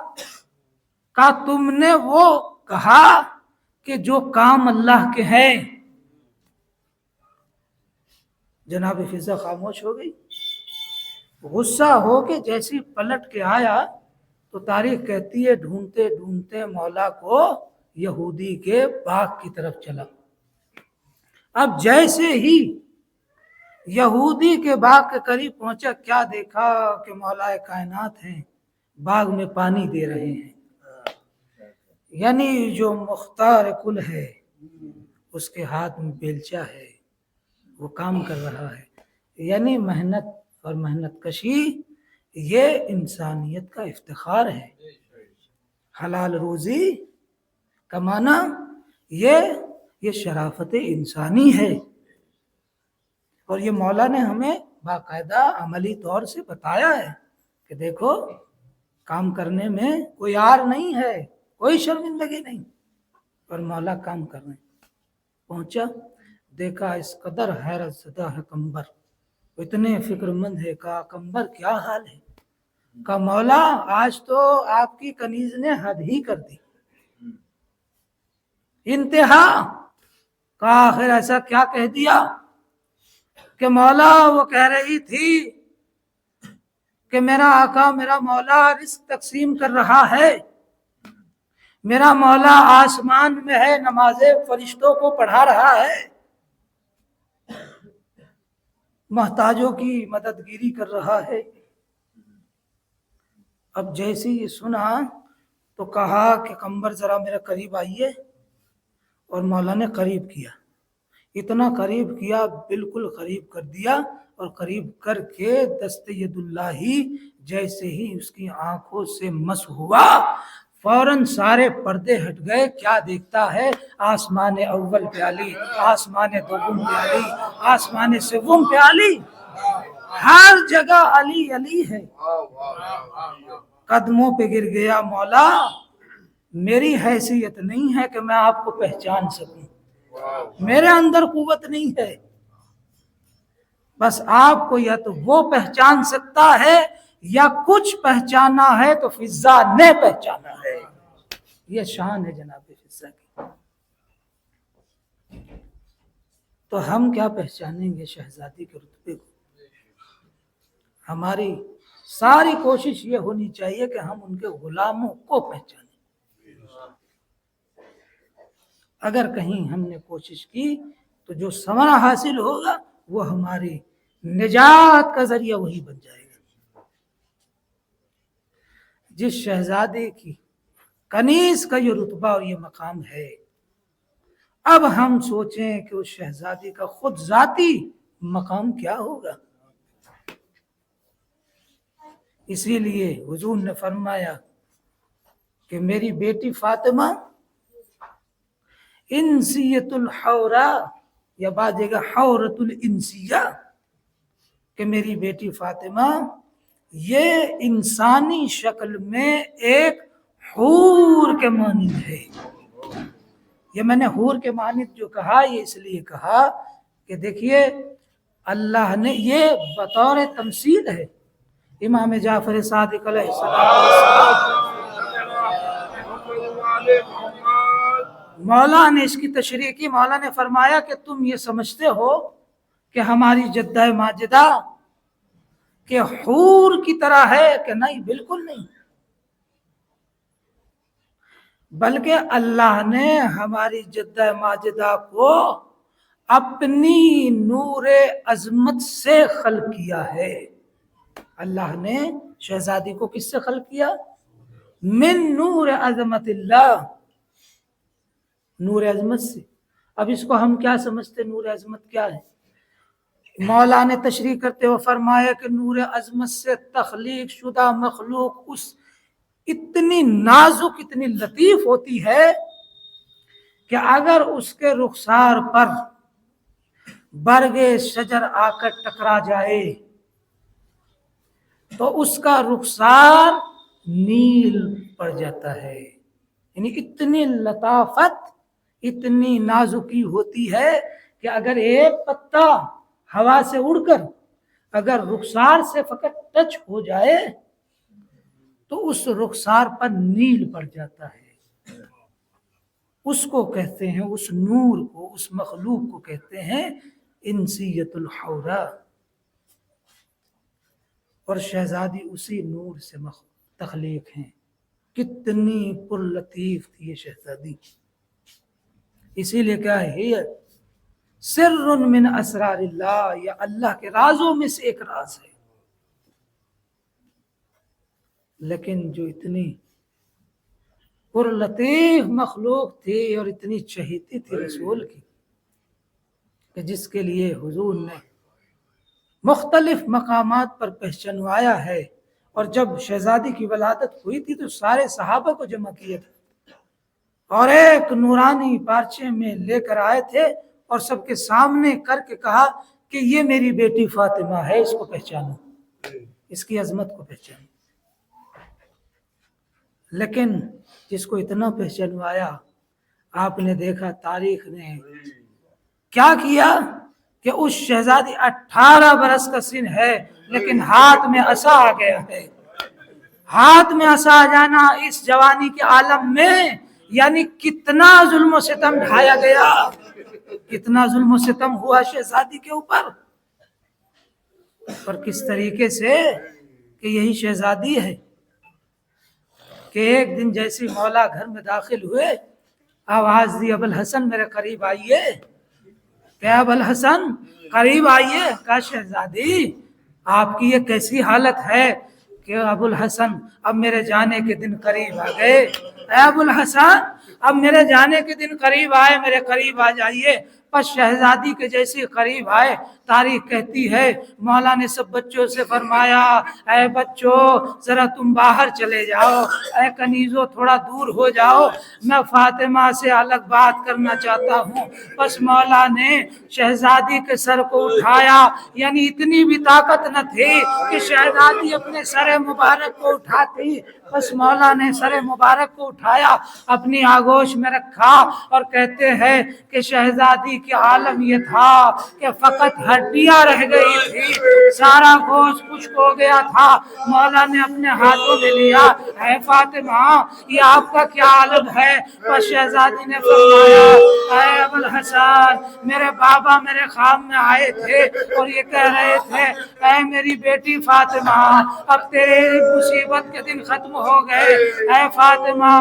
کہا تم نے وہ کہا کہ جو کام اللہ کے ہیں۔ جناب فضہ خاموش ہو گئی، غصہ ہو کے جیسی پلٹ کے آیا تو تاریخ کہتی ہے ڈھونڈتے ڈھونڈتے مولا کو یہودی کے باغ کی طرف چلا۔ اب جیسے ہی یہودی کے باغ کے قریب پہنچا، کیا دیکھا کہ مولا کائنات ہیں، باغ میں پانی دے رہے ہیں، یعنی جو مختار کل ہے اس کے ہاتھ میں بیلچہ ہے، وہ کام کر رہا ہے۔ یعنی محنت اور محنت کشی یہ انسانیت کا افتخار ہے۔ حلال روزی کمانا یہ شرافت انسانی ہے، اور یہ مولا نے ہمیں باقاعدہ عملی طور سے بتایا ہے کہ دیکھو کام کرنے میں کوئی عار نہیں ہے، کوئی شرمندگی نہیں، اور مولا کام کر رہے ہیں۔ پہنچا، دیکھا اس قدر حیرت زدہ ہے قمبر، اتنے فکر مند ہے۔ کہا قمبر کیا حال ہے؟ کہا مولا آج تو آپ کی کنیز نے حد ہی کر دی، انتہا۔ کہا آخر ایسا کیا کہہ دیا؟ کہ مولا وہ کہہ رہی تھی کہ میرا آقا میرا مولا رزق تقسیم کر رہا ہے، میرا مولا آسمان میں ہے، نمازیں فرشتوں کو پڑھا رہا ہے، محتاجوں کی مددگیری کر رہا ہے۔ اب جیسے یہ سنا تو کہا کہ قمبر ذرا میرے قریب آئیے، اور مولا نے قریب کیا، اتنا قریب کیا بالکل قریب کر دیا، اور قریب کر کے دست ید اللہ ہی جیسے ہی اس کی آنکھوں سے مس ہوا فوراً سارے پردے ہٹ گئے۔ کیا دیکھتا ہے؟ آسمان اول پہ علی، آسمان دوم پہ علی، آسمان سوم پہ علی، ہر جگہ علی علی ہے۔ قدموں پہ گر گیا، مولا میری حیثیت نہیں ہے کہ میں آپ کو پہچان سکوں، میرے اندر قوت نہیں ہے، بس آپ کو یا تو وہ پہچان سکتا ہے یا کچھ پہچانا ہے تو فضہ نے پہچانا ہے۔ یہ شان ہے جناب فضہ کی۔ تو ہم کیا پہچانیں گے شہزادی کے رتبے کو؟ ہماری ساری کوشش یہ ہونی چاہیے کہ ہم ان کے غلاموں کو پہچانیں۔ اگر کہیں ہم نے کوشش کی تو جو ثمرہ حاصل ہوگا وہ ہماری نجات کا ذریعہ وہی بن جائے گا۔ جس شہزادے کی کنیز کا یہ رتبہ اور یہ مقام ہے، اب ہم سوچیں کہ اس شہزادی کا خود ذاتی مقام کیا ہوگا۔ اسی لیے حضور نے فرمایا کہ میری بیٹی فاطمہ انسیت الحورا، یا بعض جگہ حورت الانسیہ، کہ میری بیٹی فاطمہ یہ انسانی شکل میں ایک حور کے مانند ہے۔ یہ میں نے حور کے مانند جو کہا یہ اس لیے کہا کہ دیکھیے اللہ نے یہ بطور تمثیل ہے۔ امام جعفر صادق علیہ السلام مولا نے اس کی تشریح کی۔ مولا نے فرمایا کہ تم یہ سمجھتے ہو کہ ہماری جدہ ماجدہ کہ حور کی طرح ہے، کہ نہیں، بالکل نہیں، بلکہ اللہ نے ہماری جدہ ماجدہ کو اپنی نور عظمت سے خلق کیا ہے۔ اللہ نے شہزادی کو کس سے خلق کیا؟ من نور عظمت اللہ، نور عظمت سے۔ اب اس کو ہم کیا سمجھتے؟ نور عظمت کیا ہے؟ مولا نے تشریح کرتے ہوئے فرمایا کہ نور عظمت سے تخلیق شدہ مخلوق اس اتنی نازک اتنی لطیف ہوتی ہے کہ اگر اس کے رخسار پر برگ شجر آ کر ٹکرا جائے تو اس کا رخسار نیل پڑ جاتا ہے، یعنی اتنی لطافت، اتنی نازکی ہوتی ہے کہ اگر ایک پتا ہوا سے اڑ کر اگر رخسار سے فقط ٹچ ہو جائے تو اس رخسار پر نیل پڑ جاتا ہے۔ اس کو کہتے ہیں، اس نور کو، اس مخلوق کو کہتے ہیں انسیت الحورا، اور شہزادی اسی نور سے تخلیق ہیں۔ کتنی پر لطیف تھی یہ شہزادی، اسی لیے کیا ہے یہ سر من اسرار اللہ، یا اللہ کے رازوں میں سے ایک راز ہے۔ لیکن جو اتنی پر لطیف مخلوق تھی اور اتنی چہیتی تھی رسول کی کہ جس کے لیے حضور نے مختلف مقامات پر پہچنوایا ہے، اور جب شہزادی کی ولادت ہوئی تھی تو سارے صحابہ کو جمع کیے تھے اور ایک نورانی پارچے میں لے کر آئے تھے اور سب کے سامنے کر کے کہا کہ یہ میری بیٹی فاطمہ ہے، اس کو پہچانو، اس کی عظمت کو پہچانو۔ لیکن جس کو اتنا پہچنوایا، آپ نے دیکھا تاریخ نے کیا کیا کہ اس شہزادی 18 برس کا سن ہے لیکن ہاتھ میں عصا آ گیا ہے۔ ہاتھ میں عصا آ جانا اس جوانی کے عالم میں یعنی کتنا ظلم و ستم ڈھایا گیا، کتنا ظلم و ستم ہوا شہزادی کے اوپر، اور کس طریقے سے کہ یہی شہزادی ہے کہ ایک دن جیسی مولا گھر میں داخل ہوئے، آواز دی ابوالحسن میرے قریب آئیے، کہ ابوالحسن قریب آئیے، کہا شہزادی آپ کی یہ کیسی حالت ہے؟ کہ ابوالحسن اب میرے جانے کے دن قریب آ گئے، اے ابوالحسن اب میرے جانے کے دن قریب آئے، میرے قریب آ جائیے۔ پس شہزادی کے جیسے قریب آئے، تاریخ کہتی ہے مولا نے سب بچوں سے فرمایا اے بچوں ذرا تم باہر چلے جاؤ، اے کنیزوں تھوڑا دور ہو جاؤ، میں فاطمہ سے الگ بات کرنا چاہتا ہوں۔ بس مولا نے شہزادی کے سر کو اٹھایا، یعنی اتنی بھی طاقت نہ تھی کہ شہزادی اپنے سر مبارک کو اٹھاتی، بس مولا نے سر مبارک کو اٹھایا، اپنی آغوش میں رکھا، اور کہتے ہیں کہ شہزادی کے عالم یہ تھا کہ فقط ہڈیاں رہ گئی تھی، سارا گوشت خشک ہو گیا تھا۔ مولا نے اپنے ہاتھوں میں لیا، اے فاطمہ یہ آپ کا کیا عالم ہے؟ بس شہزادی نے فرمایا اے ابوالحسن میرے بابا میرے خواب میں آئے تھے اور یہ کہہ رہے تھے اے میری بیٹی فاطمہ اب تیرے مصیبت کے دن ختم ہو گئے، اے فاطمہ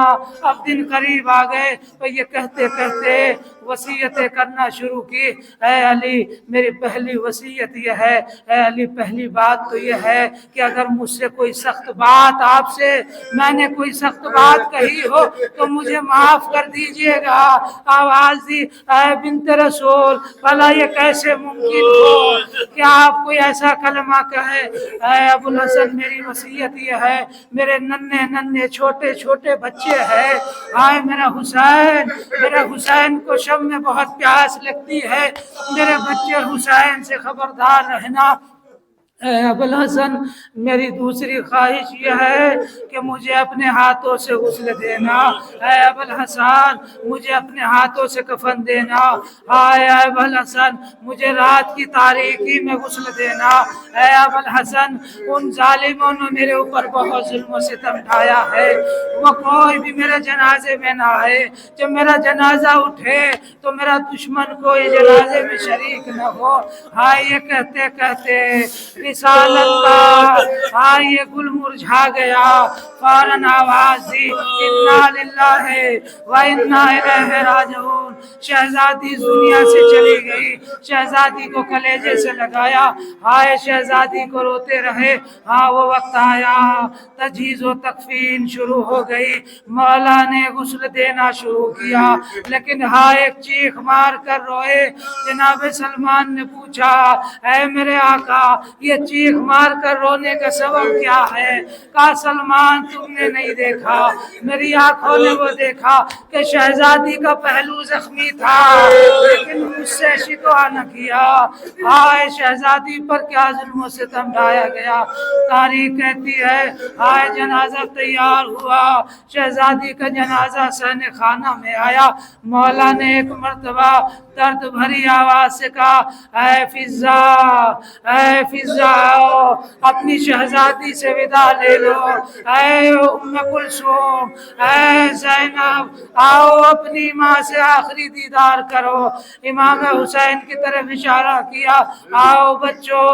اب دن قریب آ گئے۔ تو یہ کہتے کہتے وصیتیں کرنا شروع کی، اے علی میری پہلی وصیت یہ ہے، اے علی پہلی بات تو یہ ہے کہ اگر مجھ سے کوئی سخت بات آپ سے میں نے کوئی سخت بات کہی ہو تو مجھے معاف کر دیجئے گا۔ آواز دی اے بنت رسول بھلا یہ کیسے ممکن ہو کہ آپ کوئی ایسا کلمہ کہے؟ اے ابوالحسن میری وصیت یہ ہے، میرے ننھے ننھے چھوٹے چھوٹے بچے ہیں، آئے میرے حسین کو شب میں بہت پیاس لگتی ہے، میرے بچے حسین سے خبردار رہنا۔ اے ابوالحسن میری دوسری خواہش یہ ہے کہ مجھے اپنے ہاتھوں سے غسل دینا، اے ابوالحسن مجھے اپنے ہاتھوں سے کفن دینا، اے ابوالحسن مجھے رات کی تاریکی میں غسل دینا۔ اے ابوالحسن ان ظالموں نے میرے اوپر بہت ظلم و ستم ڈھایا ہے، وہ کوئی بھی میرے جنازے میں نہ آئے، جب میرا جنازہ اٹھے تو میرا دشمن کوئی جنازے میں شریک نہ ہو۔ ہائے یہ کہتے کہتے رسالت کا یہ گل مرجھا گیا، فوراً آواز دی انا للہ و انا الیہ راجعون۔ شہزادی اس دنیا سے چلی گئی، شہزادی کو کلیجے سے لگایا، ہائے شہزادی کو روتے رہے۔ ہاں وہ وقت آیا، تجہیز و تکفین شروع ہو گئی، مولا نے غسل دینا شروع کیا، لیکن ہاں ایک چیخ مار کر روئے۔ جناب سلمان نے پوچھا اے میرے آقا یہ یہ چیخ مار کر رونے کا سبب کیا ہے؟ کہا سلمان تم نے نہیں دیکھا، میری آنکھوں نے وہ دیکھا کہ شہزادی کا پہلو زخمی تھا لیکن مجھ سے شکوہ نہ کیا۔ ہائے شہزادی پر کیا ظلم و ستم ڈھایا گیا۔ تاریخ کہتی ہے ہائے جنازہ تیار ہوا، شہزادی کا جنازہ سہنے خانہ میں آیا، مولا نے ایک مرتبہ درد بھری آواز سے کہا اے فضا، اے فضا آؤ اپنی شہزادی سے ودا لے لو، اے ام کلثوم، اے زینب آؤ اپنی ماں سے آخری دیدار کرو۔ امام حسین کی طرف اشارہ کیا، آؤ بچوں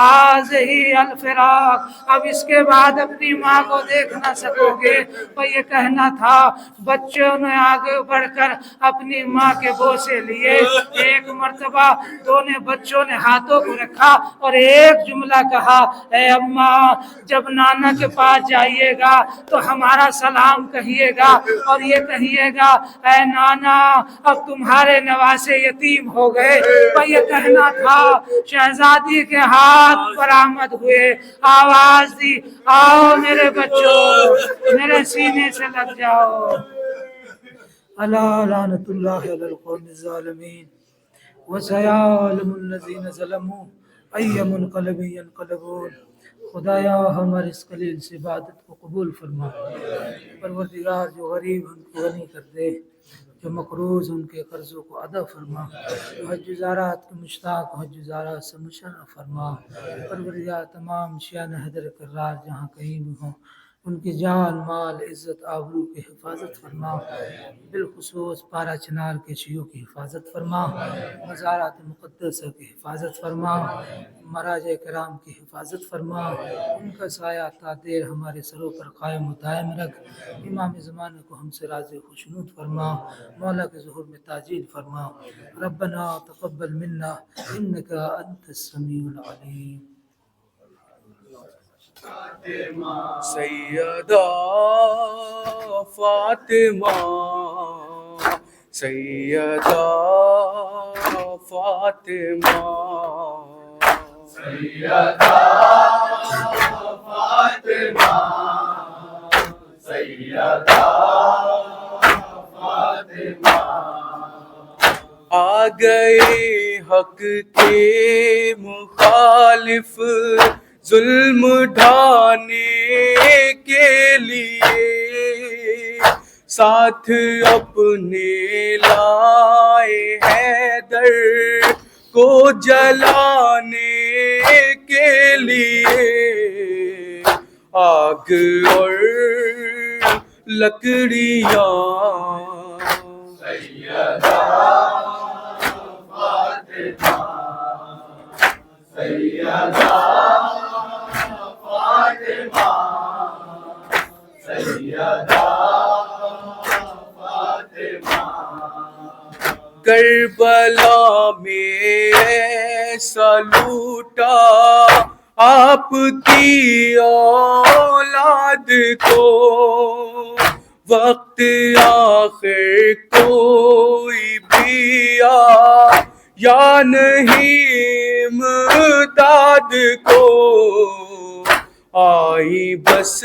آج ہی الفراق، اب اس کے بعد اپنی ماں کو دیکھ نہ سکو گے۔ تو یہ کہنا تھا، بچوں نے آگے بڑھ کر اپنی ماں کے بوسے لیے، ایک مرتبہ دونوں بچوں نے ہاتھوں کو رکھا اور ایک جملہ کہا اے اماں جب نانا کے پاس جائیے گا تو ہمارا سلام کہیے گا اور یہ کہیے گا اے نانا اب تمہارے نواسے یتیم ہو گئے۔ تو یہ کہنا تھا، شہزادی کے ہاتھ پر آمد ہوئے، آواز دی آؤ میرے بچوں میرے سینے سے لگ جاؤ۔ الا لعنت اللہ علی القوم الظالمین وسیعلم الذین ظلموا ای منقلب ینقلبون۔ خدایا ہمارے اس قلیل سے عبادت کو قبول فرما، پروردگار جو غریب ان کو غنی کر دے، جو مقروض ان کے قرضوں کو ادا فرما، جو حج زارات کے مشتاق حج زارات سے مشرف فرما۔ پروردگار تمام شیعان حیدر کرار جہاں کہیں بھی ہوں ان کی جان مال عزت آبرو کی حفاظت فرما، بالخصوص پارا چنار کے شیعوں کی حفاظت فرما، مزارات مقدسہ کی حفاظت فرما، مراجع کرام کی حفاظت فرما، ان کا سایہ تا دیر ہمارے سروں پر قائم و دائم رکھ۔ امام زمانے کو ہم سے راضی خوشنود فرما، مولا کے ظہور میں تاجیل فرما۔ ربنا تقبل منا انک انت السمیع العلیم۔ سیدہ فاطمہ، سیدہ فاطمہ، سیدہ فاطمہ، سیدہ فاطمہ، آ گئے حق کے مخالف ظلم ڈھانے کے لیے، ساتھ اپنے لائے حیدر کو جلانے کے لیے، آگ اور لکڑیاں سیدہ فاطمہ، سیدہ فاطمہ، سیدہ فاطمہ، کربلا میں ایسا لوٹا آپ کی اولاد کو، وقت آخر کوئی بھی یا نہیں امداد کو، آئی بس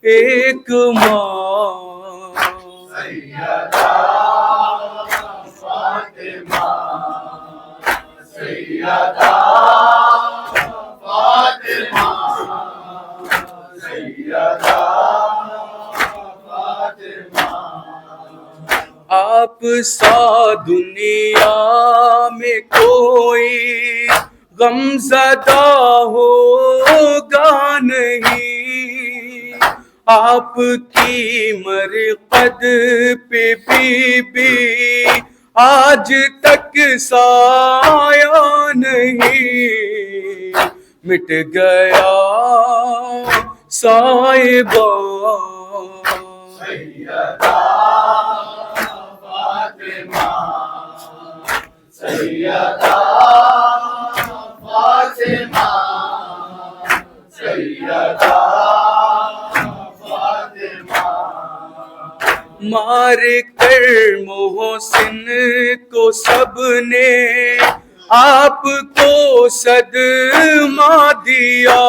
ایک ماں سیدہ فاطمہ، سیدہ فاطمہ، سیدہ فاطمہ، آپ سا دنیا میں کوئی غم زدہ ہوگا نہیں، آپ کی مرقد پہ بی آج تک سایہ نہیں، مٹ گیا صاحبہ سیدہ فاطمہ، سیدہ فاطمہ، سیدہ فاطمہ، مار کر محسن کو سب نے آپ کو صدمہ دیا،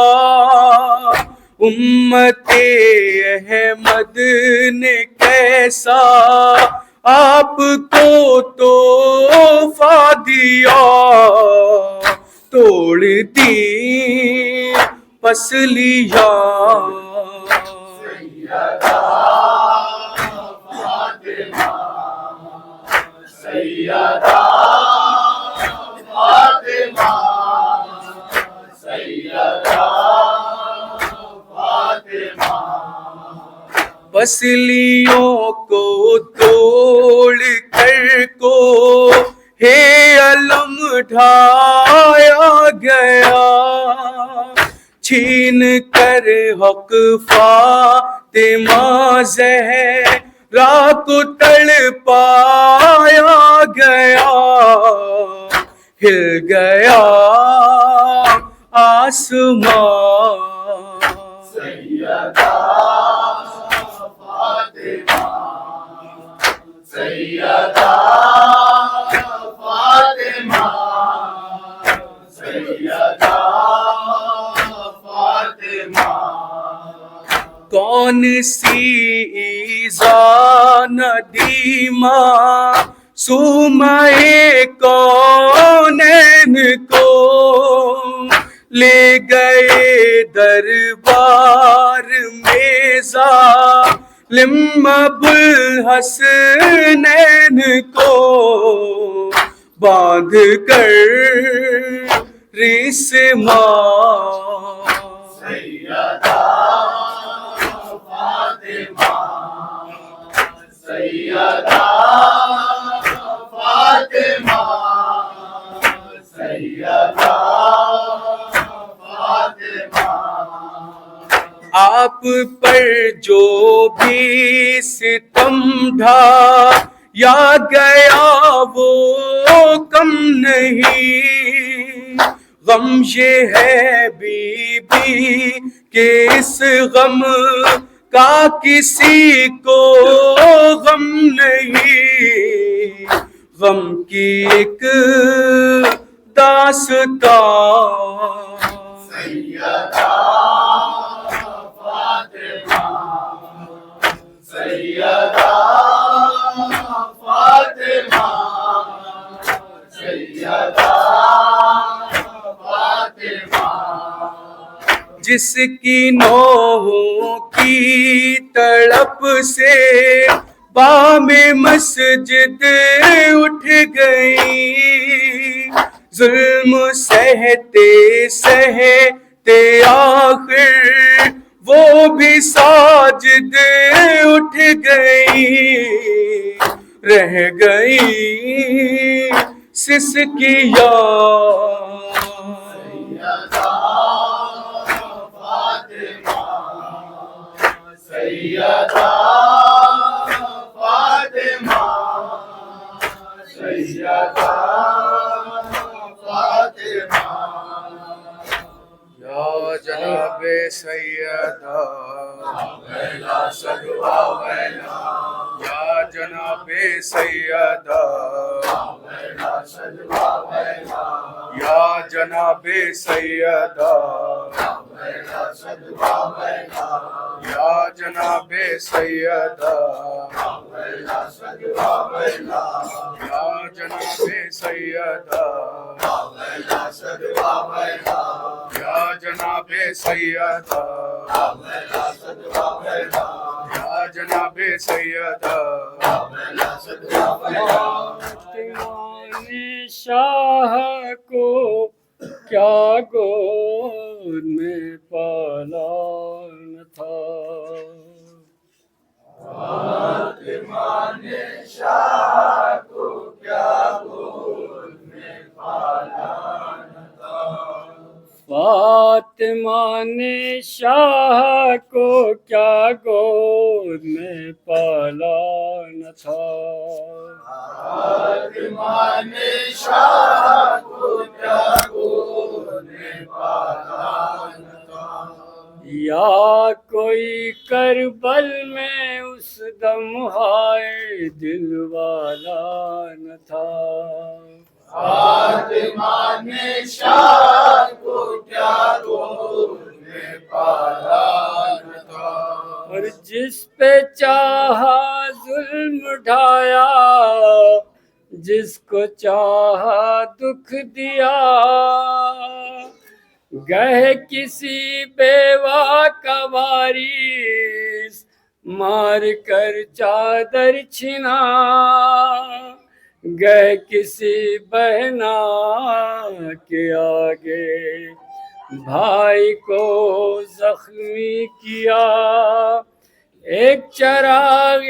امت احمد نے کیسا آپ کو تحفہ دیا، توڑ دی پسلیاں سیدہ فاطمہ، سیدہ فاطمہ، سیدہ فاطمہ، پسلیوں کو توڑ کر کو ہے علم ڈھایا گیا، چھین کر حق فاطمہ زہرا کو تڑپایا گیا، ہل گیا آسمان، سیدہ فاطمہ، سیدہ فاطمہ، سیدہ فاطمہ، کون سی ایذا ندیمہ سومئے کونین کو لے گئے دربار میں ظالم ابو الحسنین کو باندھ کر رسماں، سیدہ فاطمہ، سیدہ فاطمہ، سیدہ فاطمہ، آپ پر جو بھی ستم ڈھایا گیا وہ کم نہیں، غم یہ ہے بی بی کہ اس غم کا کسی کو غم نہیں، غم کی ایک داستان، سیدہ فاطمہ، سیدہ فاطمہ، سیدہ فاطمہ، جس کی نوحوں کی تڑپ سے بام مسجد اٹھ گئی، ظلم سہتے سہتے آخر وہ بھی ساجد اٹھ گئی، رہ گئی سسکیاں، سیدہ فاطمہ، سیدہ فاطمہ، سیدہ فاطمہ، یا جناب سیدہ ویلا سجوا ویلا، یا جناب سیدہ ویلا سجوا ویلا، یا جناب سیدہ ویلا سجوا ویلا، یا جناب سیدہ ویلا سجوا ویلا، یا جناب سیدہ ویلا سجوا ویلا، یا جناب سیدہ ویلا سجوا ویلا، یا جناب سیدہ ویلا سجوا ویلا، فاطمہ شاہ کو کیا گود میں پالا نہ تھا، فاطمہ نے شاہ کو کیا گود میں پالا نہ تھا، فاطمہ نے شاہ کو کیا گود میں پالا نہ تھا، فاطمہ نے شاہ کو کیا گود میں پالا نہ تھا، یا کوئی کربل میں اس دم ہائے دل والا نہ تھا، فاطمہ نے شاہ کو کیا گود میں پالا نہ تھا اور جس پہ چاہا ظلم ڈھایا جس کو چاہا دکھ دیا گئے کسی بیوہ کا وارث مار کر چادر چھنا گئے کسی بہنا کے آگے بھائی کو زخمی کیا ایک چراغ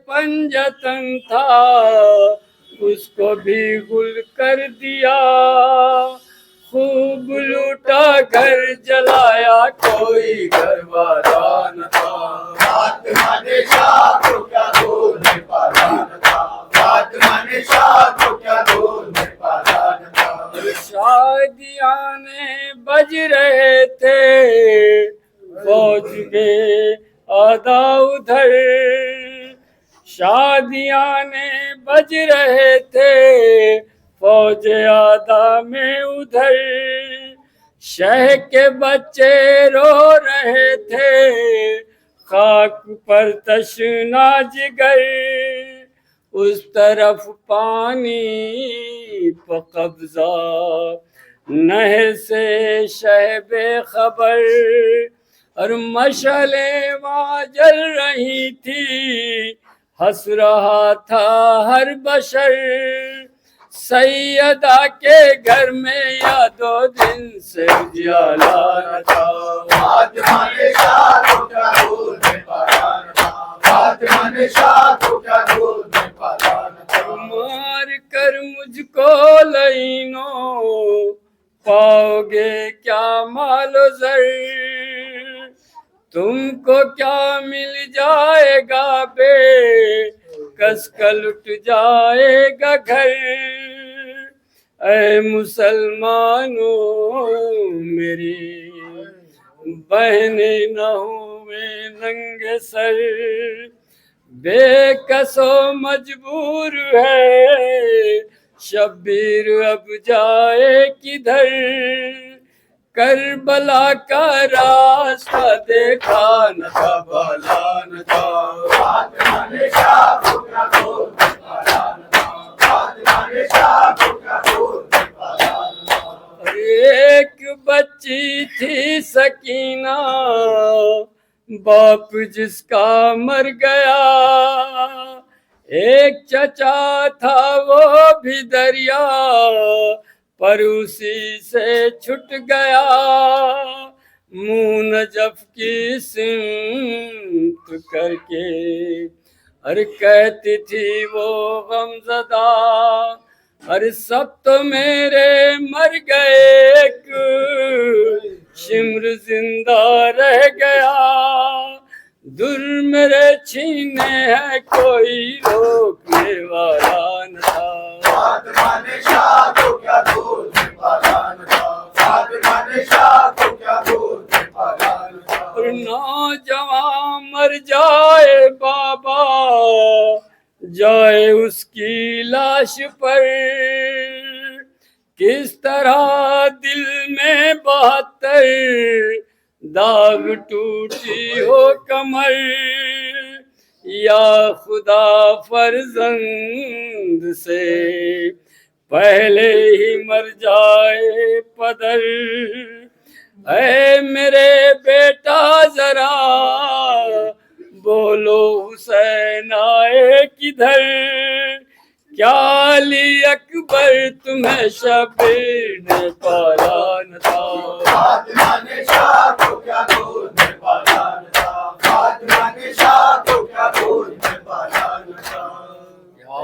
پنجتن تھا اس کو بھی گل کر دیا خوب لوٹا گھر جلایا کوئی گھر والا نہ تھا فاطمہ نے شاہ کو کیا گود میں پالا نہ تھا فاطمہ نے شاہ کو کیا گود میں پالا نہ تھا شادیانے بج رہے تھے فوج میں آدھا ادھر شادیانے بج رہے تھے فوج آدھا میں ادھر شہ کے بچے رو رہے تھے خاک پر تشنا جگر اس طرف پانی پہ قبضہ نہر سے شہ بے خبر اور مشعلیں وہاں جل رہی تھی ہنس رہا تھا ہر بشر سیدہ کے گھر میں یا 2 دن سے اجالا نہ تھا فاطمہ نے شاہ کو کیا گود میں پالا نہ تھا فاطمہ نے شاہ کو کیا گود میں پالا نہ تھا مار کر مجھ کو لینو پاؤ گے کیا مال و زر تم کو کیا مل جائے گا بے کس کا لٹ جائے گا گھر اے مسلمانوں میری بہنیں نہ ہوئے ننگے سر بے کس و مجبور ہے شبیر اب جائے کدھر کربلا کا راستہ دیکھا نہ تھا بالا نہ تھا فاطمہ نے شاہ کو کیا گود میں پالا نہ تھا فاطمہ نے شاہ کو کیا گود میں پالا نہ تھا اور ایک بچی تھی سکینہ باپ جس کا مر گیا ایک چچا تھا وہ بھی دریا پر اسی سے چھٹ گیا منہ نجف کی سمت کر کے اور کہتی تھی وہ غم زدہ اور سب تو میرے مر گئے ایک شمر زندہ رہ گیا در میرے چھینے ہے کوئی روکنے والا نہ تھا فاطمہ نے شاہ کو کیا گود میں پالا نہ تھا فاطمہ نے شاہ کو کیا گود میں پالا نہ تھا اور نوجوان مر جائے بابا جائے اس کی لاش پر کس طرح دل میں 72 داغ ٹوٹی ہو کمر یا خدا فرزند سے پہلے ہی مر جائے پدر اے میرے بیٹا ذرا بولو حسین آئے کدھر کیا علی اکبر تمہیں شبیر نے پالا